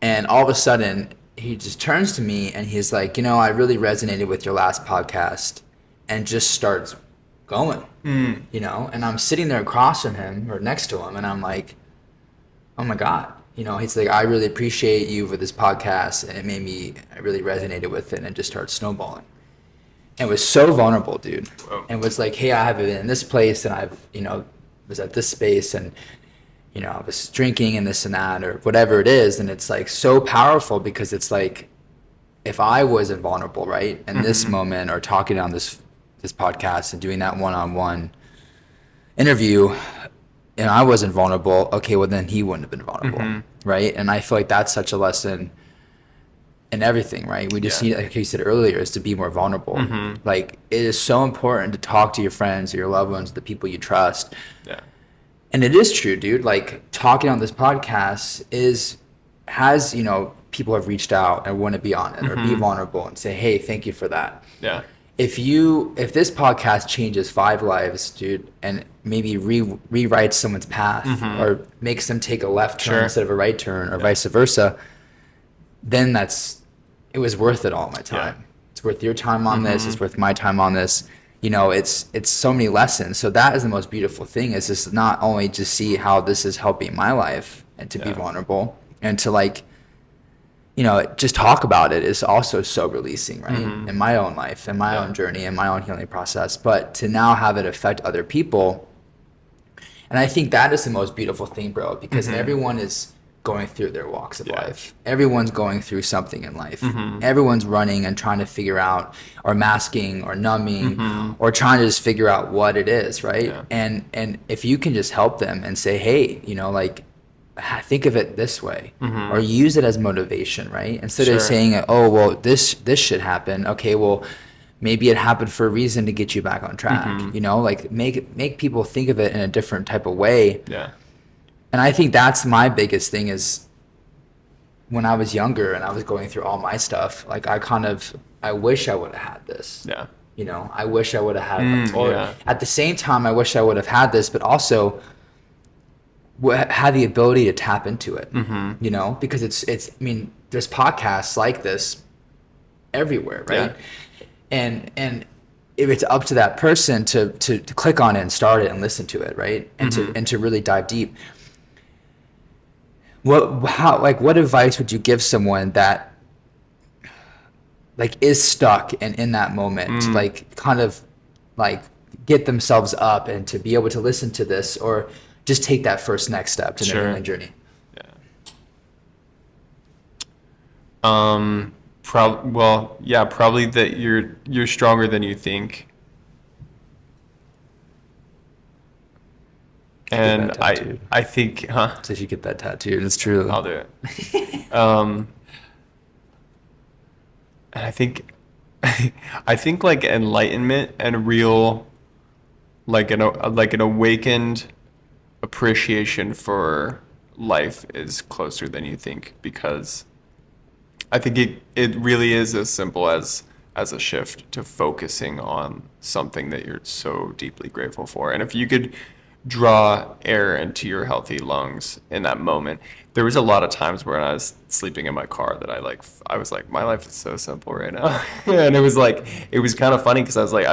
and all of a sudden he just turns to me and he's like, I really resonated with your last podcast, and just starts going, and I'm sitting there across from him or next to him, and I'm like, oh my God, he's like, I really appreciate you for this podcast, and I really resonated with it, and it just started snowballing. And was so vulnerable, dude.
Whoa.
And was like, hey, I have been in this place, and I've, was at this space, and, I was drinking and this and that, or whatever it is. And it's like so powerful because it's like, if I wasn't vulnerable, right, in this moment, or talking on this podcast and doing that one-on-one interview, and I wasn't vulnerable, okay, well then he wouldn't have been vulnerable, right? And I feel like that's such a lesson in everything, right? We just need, like you said earlier, is to be more vulnerable. Like, it is so important to talk to your friends or your loved ones, the people you trust.
Yeah.
And it is true, dude. Like, talking on this podcast has people have reached out and want to be on it or be vulnerable and say, hey, thank you for that.
Yeah.
If this podcast changes 5 lives, dude, and maybe rewrites someone's path or makes them take a left turn instead of a right turn or vice versa, then it was worth it all my time. Yeah. It's worth your time on this. It's worth my time on this. It's so many lessons. So that is the most beautiful thing, is just not only to see how this is helping my life and to be vulnerable and to like, just talk about it is also so releasing, right? In my own life, in my own journey, in my own healing process. But to now have it affect other people. And I think that is the most beautiful thing, bro, because everyone is going through their walks of life. Everyone's going through something in life. Everyone's running and trying to figure out, or masking or numbing or trying to just figure out what it is, right? And if you can just help them and say, hey, like, think of it this way, or use it as motivation, right? Instead of saying, oh, well, this should happen. Okay, well, maybe it happened for a reason to get you back on track. Like make people think of it in a different type of way. Yeah. And I think that's my biggest thing is when I was younger and I was going through all my stuff, like I wish I would have had this. Yeah. I wish I would have had at the same time, I wish I would have had this, but also had the ability to tap into it, because it's, there's podcasts like this everywhere, right? Yeah. And if it's up to that person to click on it and start it and listen to it, right? And to really dive deep. What advice would you give someone that like is stuck and in that moment to like kind of like get themselves up and to be able to listen to this or just take that first next step to their healing journey?
Probably that you're stronger than you think. And I think,
So you get that tattooed. It's true.
I'll do it. And I think like enlightenment and real, like an awakened appreciation for life is closer than you think, because I think it really is as simple as a shift to focusing on something that you're so deeply grateful for. And if you could draw air into your healthy lungs in that moment. There was a lot of times when I was sleeping in my car that I was like, my life is so simple right now. And it was kind of funny because I was like,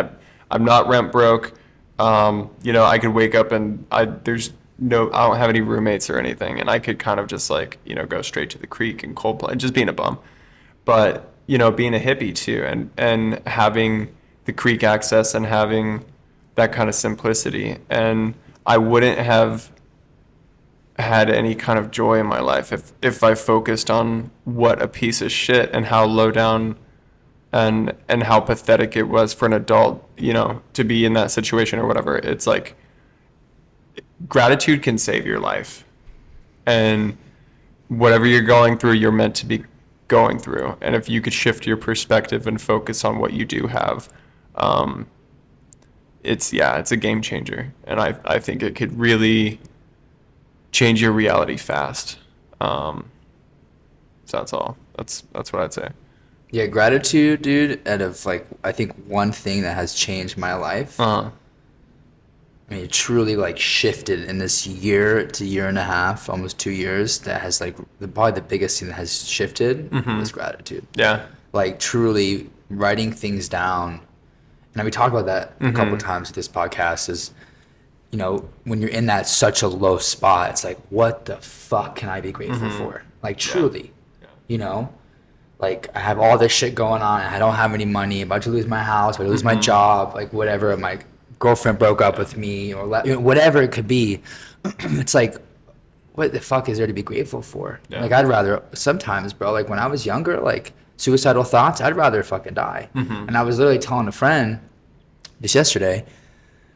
I'm not rent broke. I could wake up and I don't have any roommates or anything, and I could kind of just like, go straight to the creek and Coldplay, just being a bum. But, being a hippie too, and having the creek access and having that kind of simplicity. And I wouldn't have had any kind of joy in my life if I focused on what a piece of shit and how low down and how pathetic it was for an adult, to be in that situation or whatever. It's like gratitude can save your life. And whatever you're going through, you're meant to be going through. And if you could shift your perspective and focus on what you do have, it's a game changer. And I think it could really change your reality fast. So that's all. That's what I'd say.
Yeah, gratitude, dude. Out of like, I think one thing that has changed my life. I mean, it truly like shifted in this year to year and a half, almost 2 years. That has like probably the biggest thing that has shifted was gratitude.
Yeah.
Like truly writing things down. And we talked about that a couple times with this podcast. Is when you're in that such a low spot, it's like, what the fuck can I be grateful for? Like truly, like I have all this shit going on. I don't have any money. I'm about to lose my house. About to lose my job. Like whatever. My girlfriend broke up with me, or whatever it could be. It's like, what the fuck is there to be grateful for? Yeah. Like I'd rather sometimes, bro. Like when I was younger, like suicidal thoughts, I'd rather fucking die. And I was literally telling a friend just yesterday.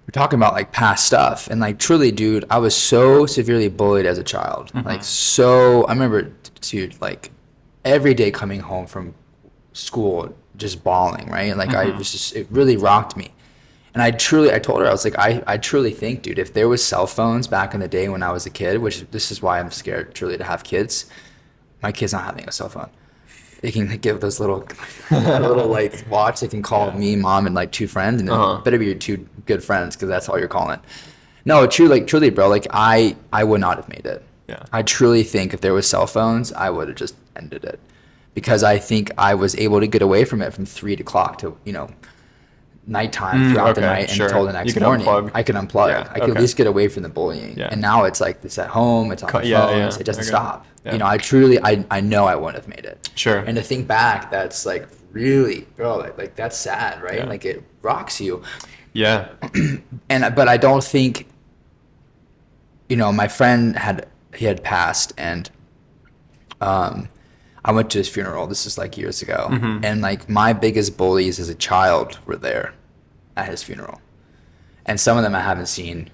We're talking about like past stuff, and like truly, dude, I was so severely bullied as a child. Like so, I remember, dude, like every day coming home from school just bawling, right? Like I was just, it really rocked me. And I told her, I was like, I truly think, dude, if there was cell phones back in the day when I was a kid, which this is why I'm scared truly to have kids, my kid's not having a cell phone. They can give those little like watch. They can call me, mom, and like 2 friends, and it better be your 2 good friends because that's all you're calling. No, truly, bro. Like I would not have made it. Yeah. I truly think if there was cell phones, I would have just ended it, because I think I was able to get away from it from 3 o'clock to nighttime throughout the night until the next morning. Unplug. I could unplug. Yeah, I could at least get away from the bullying. Yeah. And now it's like it's at home. It's on the phones. It doesn't stop. Yeah. I know I wouldn't have made it.
Sure.
And to think back, that's like really, bro, like that's sad, right? Yeah. Like it rocks you.
Yeah.
But I don't think, my friend had passed, and I went to his funeral. This is like years ago. And like my biggest bullies as a child were there at his funeral. And some of them I haven't seen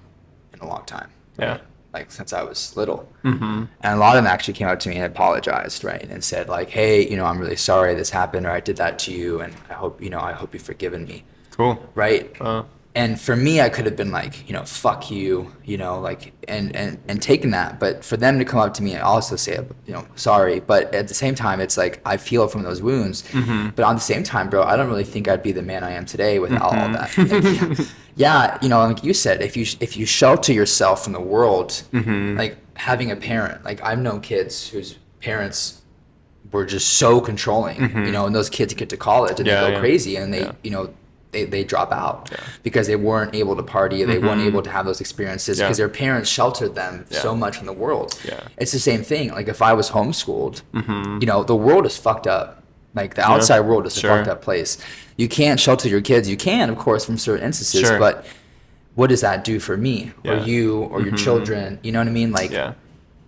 in a long time. Right? Yeah. Like since I was little. And a lot of them actually came up to me and apologized, right? And said like, hey, I'm really sorry this happened, or I did that to you, and I hope you've forgiven me.
Cool.
Right? And for me, I could have been like, fuck you, like, and taken that. But for them to come up to me and also say, sorry. But at the same time, it's like I feel from those wounds. But on the same time, bro, I don't really think I'd be the man I am today without all that. Like, like you said, if you shelter yourself from the world, like having a parent, like I've known kids whose parents were just so controlling, and those kids get to college and they go crazy, and they, they drop out because they weren't able to party, they weren't able to have those experiences because their parents sheltered them so much from the world. It's the same thing. Like if I was homeschooled, the world is fucked up. Like the outside world is a fucked up place. You can't shelter your kids. You can, of course, from certain instances, but what does that do for me or you or your children? You know what I mean? Like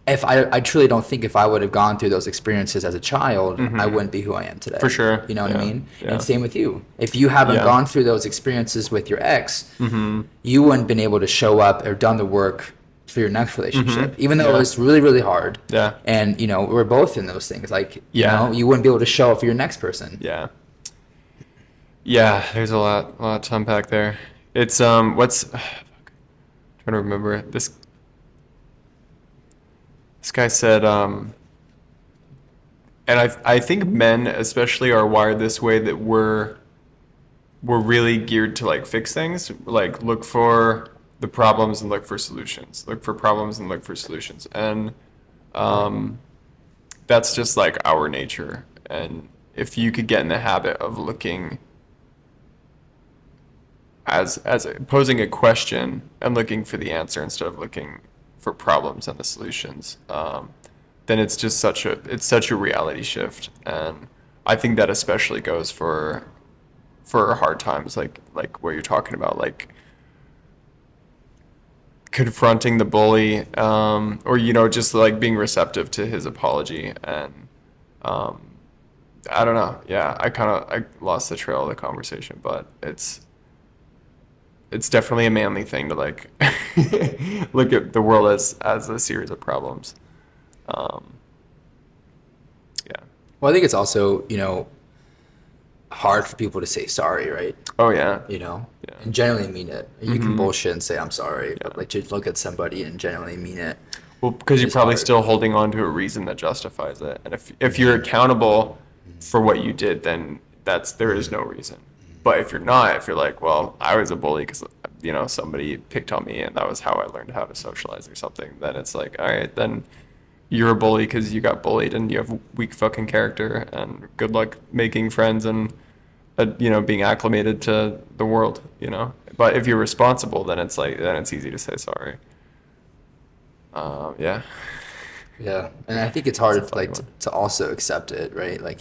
if I truly don't think if I would have gone through those experiences as a child, I wouldn't be who I am today.
For sure.
You know what I mean? And same with you. If you haven't gone through those experiences with your ex, you wouldn't been able to show up or done the work for your next relationship, even though it was really, really hard. Yeah. And, we're both in those things. Like, you wouldn't be able to show up for your next person.
Yeah. Yeah, there's a lot to unpack there. It's, trying to remember this guy said, and I think men especially are wired this way, that we're really geared to like fix things, like look for the problems and look for solutions. Look for problems and look for solutions. And that's just like our nature. And if you could get in the habit of looking as posing a question and looking for the answer instead of looking for problems and the solutions, then it's just such a reality shift. And I think that especially goes for hard times, like what you're talking about, like confronting the bully, or just like being receptive to his apology. And I don't know, yeah, I lost the trail of the conversation, but it's definitely a manly thing to like look at the world as a series of problems. Yeah.
Well, I think it's also, hard for people to say sorry, right?
Oh yeah.
Yeah.
Yeah.
And genuinely mean it. You can
Mhm.
bullshit and say I'm sorry,
Yeah.
but like to look at somebody and genuinely mean it.
Well, because you're
It's
probably
hard.
still holding on to a reason that justifies it, and if you're accountable for what you did, then there is no reason. But if you're not, if you're like, well, I was a bully because somebody picked on me and that was how I learned how to socialize or something, then it's like, all right, then you're a bully because you got bullied and you have weak fucking character, and good luck making friends and being acclimated to the world. But if you're responsible, then it's easy to say sorry. Yeah.
Yeah, and I think it's
It's a
hard
funny
like
one.
to also accept it, right? Like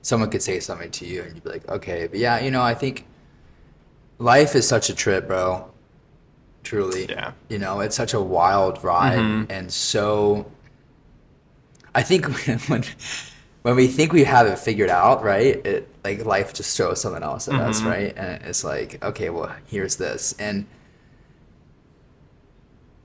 someone could say something to you and you'd be like, okay, but yeah, I think life is such a trip, bro. Truly,
Yeah.
it's such a wild ride,
Mhm.
and so I think when we think we have it figured out, right? It like life just throws something else at us,
Mhm.
right? And it's like, okay, well, here's this, and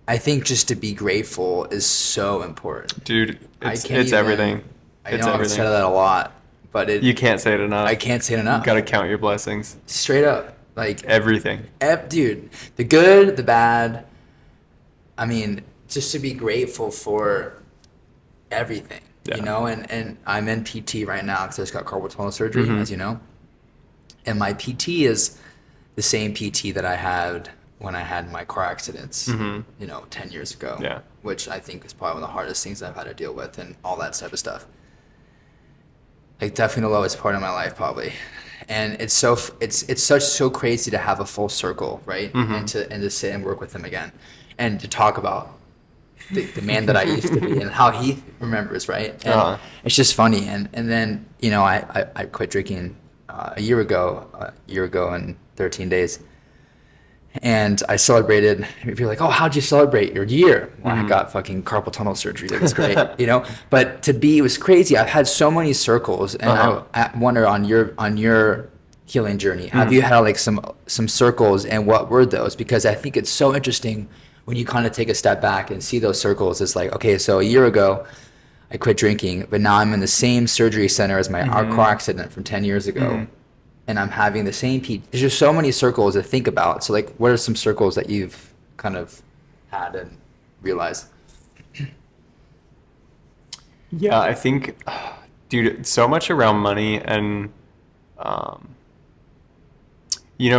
I think just to be grateful is so important.
Dude,
I
it's
can't
it's everything.
even. I
It's
know I've said
everything.
that a lot, but
You can't say it
I
enough.
can't say it
You gotta
enough.
count your blessings.
Straight up, like,
Everything.
dude, the good, the bad. I mean, just to be grateful for everything,
Yeah.
And I'm in PT right now because I just got carpal tunnel surgery,
Mhm.
as you know, and my PT is the same PT that I had when I had my car accidents,
Mhm.
10 years ago,
Yeah.
which I think is probably one of the hardest things I've had to deal with and all that type of stuff. Like definitely the lowest part of my life probably. And it's so crazy to have a full circle, right? And
Mhm.
to sit and work with him again and to talk about the man that I used to be and how he remembers, right? And
Uh,
it's just funny. And then, I quit drinking a year ago in 13 days. And I celebrated. If you're like, oh, how'd you celebrate your year? Well, I
mhm.
got fucking carpal tunnel surgery. It was great, But it was crazy. I've had so many circles, and
Uh-huh.
I wonder on your healing journey, have
Mhm.
you had like some circles, and what were those? Because I think it's so interesting when you kind of take a step back and see those circles. It's like, okay, so a year ago, I quit drinking, but now I'm in the same surgery center as our car
Mhm.
accident from 10 years ago,
Mhm.
and I'm having the same There's just so many circles to think about. So, like, what are some circles that you've kind of had and realized?
Yeah, I think, dude, so much around money and, um,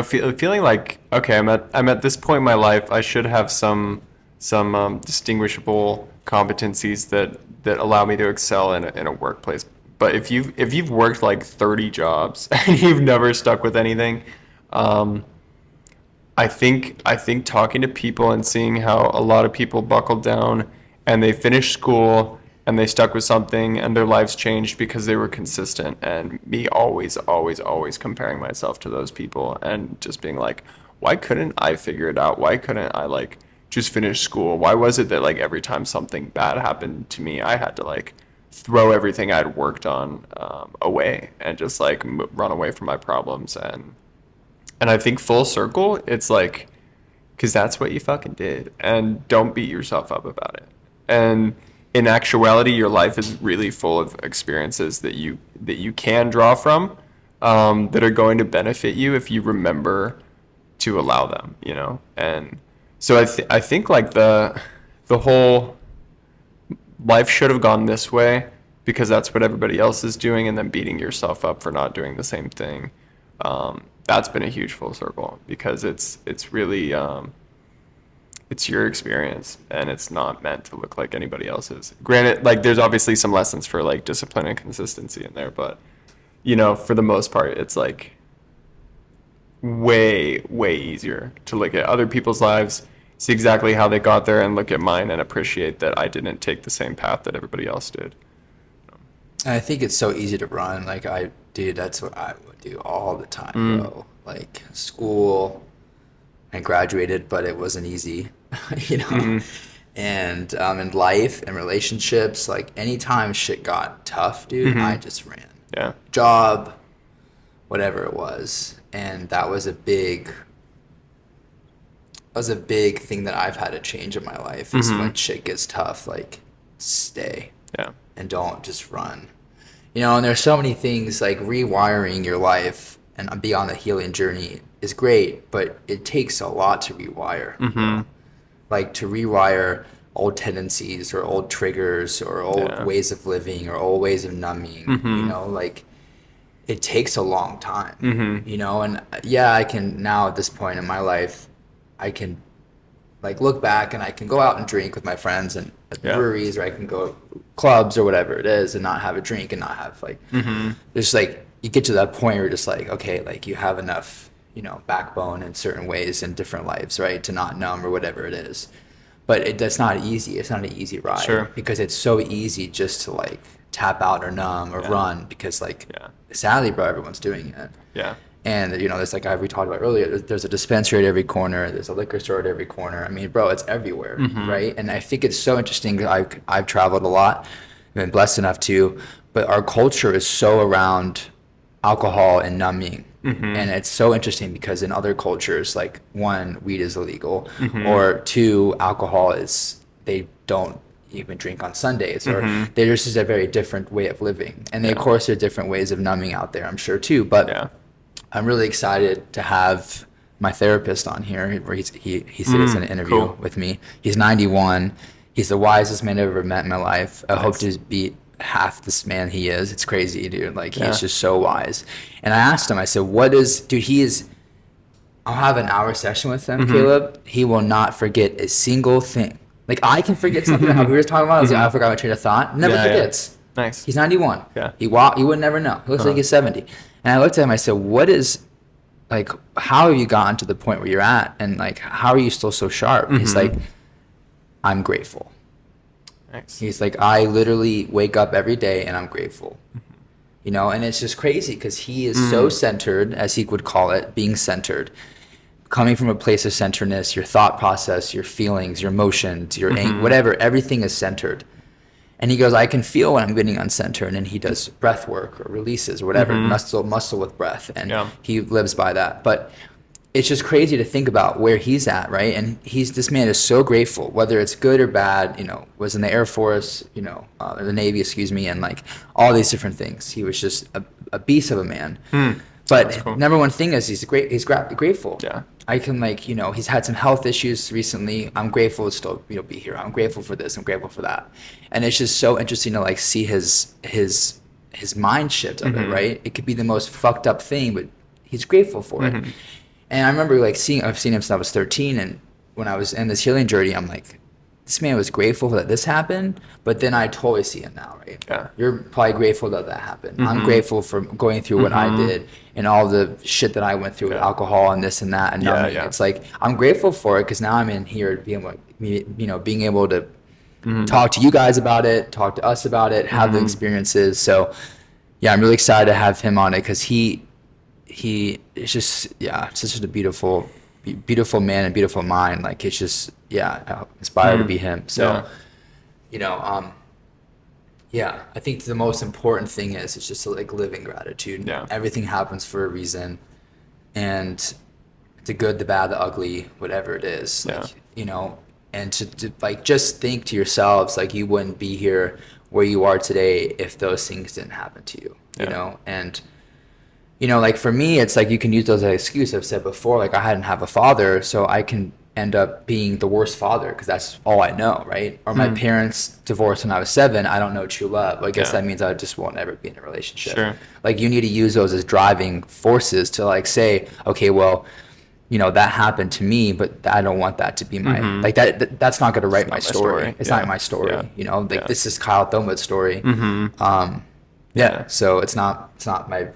feeling like, okay, I'm at this point in my life. I should have some distinguishable competencies that allow me to excel in a workplace. But if you've worked like 30 jobs and you've never stuck with anything, um, I think talking to people and seeing how a lot of people buckled down and they finished school and they stuck with something and their lives changed because they were consistent, and me always always always comparing myself to those people and just being like, why couldn't I figure it out? Why couldn't I like just finish school? Why was it that like every time something bad happened to me, I had to like throw everything I'd worked on away and just like run away from my problems? And I think full circle, it's like, because that's what you fucking did. And don't beat yourself up about it. And in actuality, your life is really full of experiences that you can draw from, that are going to benefit you if you remember to allow them. And so I think like the whole life should have gone this way because that's what everybody else is doing, and then beating yourself up for not doing the same thing. That's been a huge full circle because it's really, it's your experience, and it's not meant to look like anybody else's. Granted, like there's obviously some lessons for like discipline and consistency in there, but for the most part, it's like way easier to look at other people's lives, see exactly how they got there, and look at mine and appreciate that I didn't take the same path that everybody else did.
And I think it's so easy to run. Like that's what I would do all the time, bro. Like school, I graduated, but it wasn't easy, And in life and relationships, like anytime shit got tough, dude, I just ran.
Yeah.
Job, whatever it was, and that was a big thing that I've had to change in my life. Is when shit gets tough, like stay.
Yeah.
And don't just run. And there's so many things like rewiring your life and be on the healing journey is great, but it takes a lot to rewire. Like to rewire old tendencies or old triggers or old ways of living or old ways of numbing, like it takes a long time, and I can now at this point in my life, I can like look back and I can go out and drink with my friends and at breweries, or I can go clubs or whatever it is and not have a drink and not have like, there's like, you get to that point where you're just like, okay, like you have enough, backbone in certain ways in different lives, right? To not numb or whatever it is. But that's not easy. It's not an easy ride because it's so easy just to like tap out or numb or run because like, sadly, bro, everyone's doing it.
Yeah.
And, there's like we talked about earlier, there's a dispensary at every corner. There's a liquor store at every corner. I mean, bro, it's everywhere, right? And I think it's so interesting. I've traveled a lot, been blessed enough to, but our culture is so around alcohol and numbing. And it's so interesting because in other cultures, like one, weed is illegal, or two, alcohol is, they don't even drink on Sundays, or there's just a very different way of living. And of course, there are different ways of numbing out there, I'm sure too. But I'm really excited to have my therapist on here, where he sits in an interview with me. He's 91. He's the wisest man I've ever met in my life. I hope to be half this man he is. It's crazy, dude. Like he's just so wise. And I asked him, I said, I'll have an hour session with him, Caleb. He will not forget a single thing. Like I can forget something how we were talking about. I was like, I forgot my train of thought. Never forgets.
Nice.
He's 91.
Yeah.
You would never know. He looks like he's 70. And I looked at him, I said, how have you gotten to the point where you're at? And like, how are you still so sharp? He's like, I'm grateful.
Nice.
He's like, I literally wake up every day and I'm grateful. And it's just crazy because he is so centered, as he would call it, being centered. Coming from a place of centeredness, your thought process, your feelings, your emotions, your anger, whatever, everything is centered. And he goes, I can feel when I'm getting uncentered. And he does breath work or releases or whatever, muscle with breath. And he lives by that. But it's just crazy to think about where he's at, right? And this man is so grateful, whether it's good or bad, was in the Air Force, or the Navy, and like all these different things. He was just a beast of a man. But cool. Number one thing is he's grateful. Yeah. I can he's had some health issues recently. I'm grateful to still be here. I'm grateful for this. I'm grateful for that. And it's just so interesting to see his mind shift of it, right? It could be the most fucked up thing, but he's grateful for it. And I remember I've seen him since I was 13, and when I was in this healing journey, I'm like, this man was grateful that this happened, but then I totally see him now, right? Yeah. You're probably grateful that happened. I'm grateful for going through what I did and all the shit that I went through with alcohol and this and that and numbing. It's like, I'm grateful for it because now I'm in here being able to talk to you guys about it, talk to us about it, have the experiences. So yeah, I'm really excited to have him on it because he is just, such a beautiful man and beautiful mind. Like it's just, I aspire to be him. So, I think the most important thing is it's just to live in gratitude. Yeah. Everything happens for a reason, and the good, the bad, the ugly, whatever it is. And to just think to yourselves you wouldn't be here where you are today if those things didn't happen to you. You know, and for me, it's you can use those as an excuse. I've said before, I hadn't have a father, so I can end up being the worst father because that's all I know, right? Or my parents divorced when I was 7. I don't know true love. I guess that means I just won't ever be in a relationship. Sure. You need to use those as driving forces to say, okay, well, that happened to me, but I don't want that to be my, like that's not going to write my story. It's not my story,
Yeah.
this is Kyle Thoma's story. So it's not my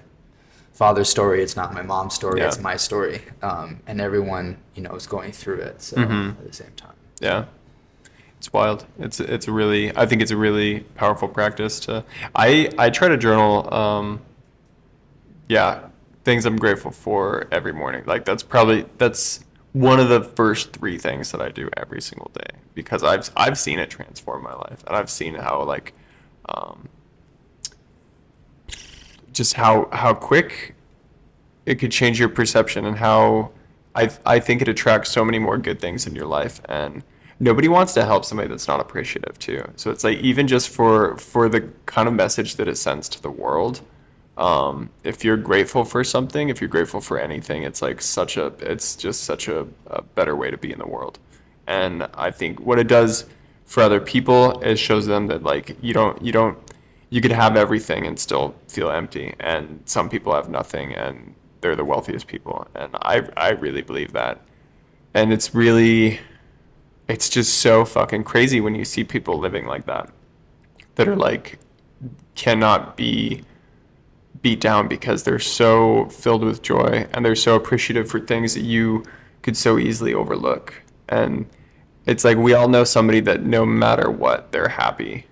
father's story. It's not my mom's story. It's my story. And everyone, is going through it. So at the same time.
Yeah. It's wild. It's a really, I think it's a really powerful practice to, I try to journal, things I'm grateful for every morning. Like that's one of the first 3 things that I do every single day, because I've seen it transform my life, and I've seen how like, just how quick it could change your perception, and how I think it attracts so many more good things in your life. And nobody wants to help somebody that's not appreciative too. So it's like, even just for the kind of message that it sends to the world, if you're grateful for something, if you're grateful for anything, it's like it's just such a better way to be in the world. And I think what it does for other people is shows them that like you could have everything and still feel empty. And some people have nothing and they're the wealthiest people. And I really believe that. And it's just so fucking crazy when you see people living like that are like, cannot be beat down, because they're so filled with joy and they're so appreciative for things that you could so easily overlook. And it's like, we all know somebody that no matter what, they're happy.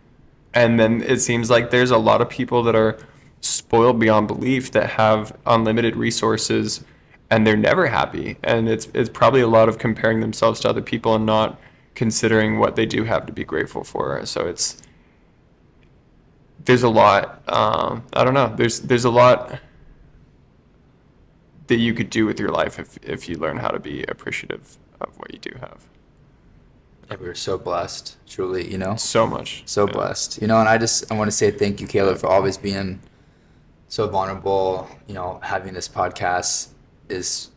And then it seems like there's a lot of people that are spoiled beyond belief, that have unlimited resources and they're never happy. And it's probably a lot of comparing themselves to other people and not considering what they do have to be grateful for. So there's a lot, I don't know, there's a lot that you could do with your life if you learn how to be appreciative of what you do have.
And we were so blessed, truly,
So much.
So blessed, and I want to say thank you, Caleb, for always being so vulnerable. Having this podcast is,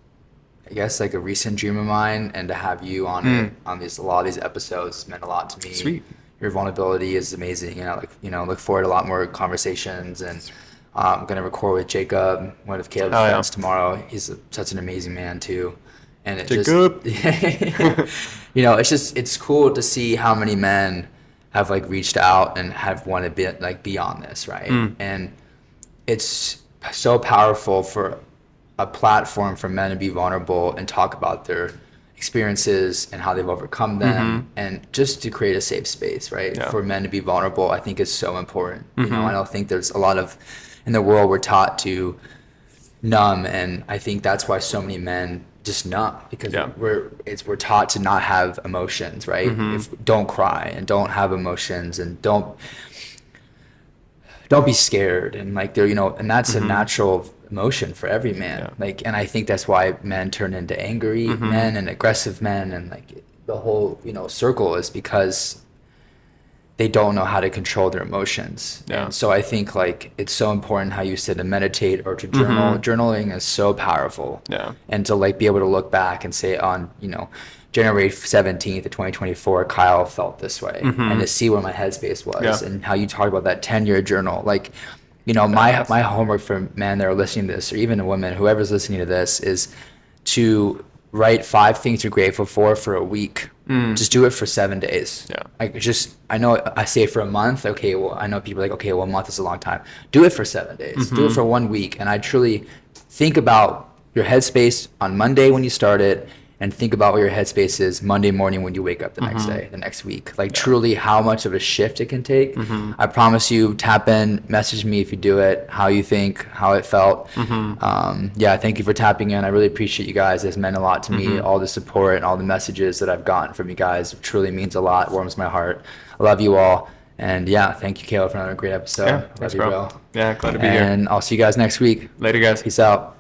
I guess, like a recent dream of mine, and to have you on it, on a lot of these episodes meant a lot to me.
Sweet.
Your vulnerability is amazing, look forward to a lot more conversations. And I'm gonna record with Jacob, one of Caleb's friends, tomorrow. He's such an amazing man too. And
Jacob.
It's cool to see how many men have like reached out and have wanted to be on this, right? And it's so powerful for a platform for men to be vulnerable and talk about their experiences and how they've overcome them, and just to create a safe space, right? For men to be vulnerable, I think is so important. I don't think there's a lot of, in the world, we're taught to numb, and I think that's why so many men just numb, because we're taught to not have emotions, right? Don't cry and don't have emotions and don't be scared, and like they're and that's a natural emotion for every man. And I think that's why men turn into angry men and aggressive men, and like the whole circle is because they don't know how to control their emotions. And so I think like it's so important how you said to meditate or to journal. Journaling is so powerful. And to like be able to look back and say on January 17th of 2024, Kyle felt this way, and to see where my headspace was, and how you talk about that 10-year journal. Like, my homework for men that are listening to this, or even women, whoever's listening to this, is to write 5 things you're grateful for a week. Just do it for 7 days. I know I say for a month. Okay, well, I know people are like, okay, well, a month is a long time. Do it for 7 days. Do it for 1 week. And I truly think about your headspace on Monday when you start it, and think about what your headspace is Monday morning when you wake up the next day, the next week. Like truly how much of a shift it can take. I promise you, tap in, message me if you do it, how you think, how it felt. Thank you for tapping in. I really appreciate you guys. It's meant a lot to me. All the support and all the messages that I've gotten from you guys truly means a lot, warms my heart. I love you all. And thank you, Caleb, for another great episode.
Thanks,
love you, bro.
Yeah, glad to be here.
And I'll see you guys next week.
Later, guys.
Peace out.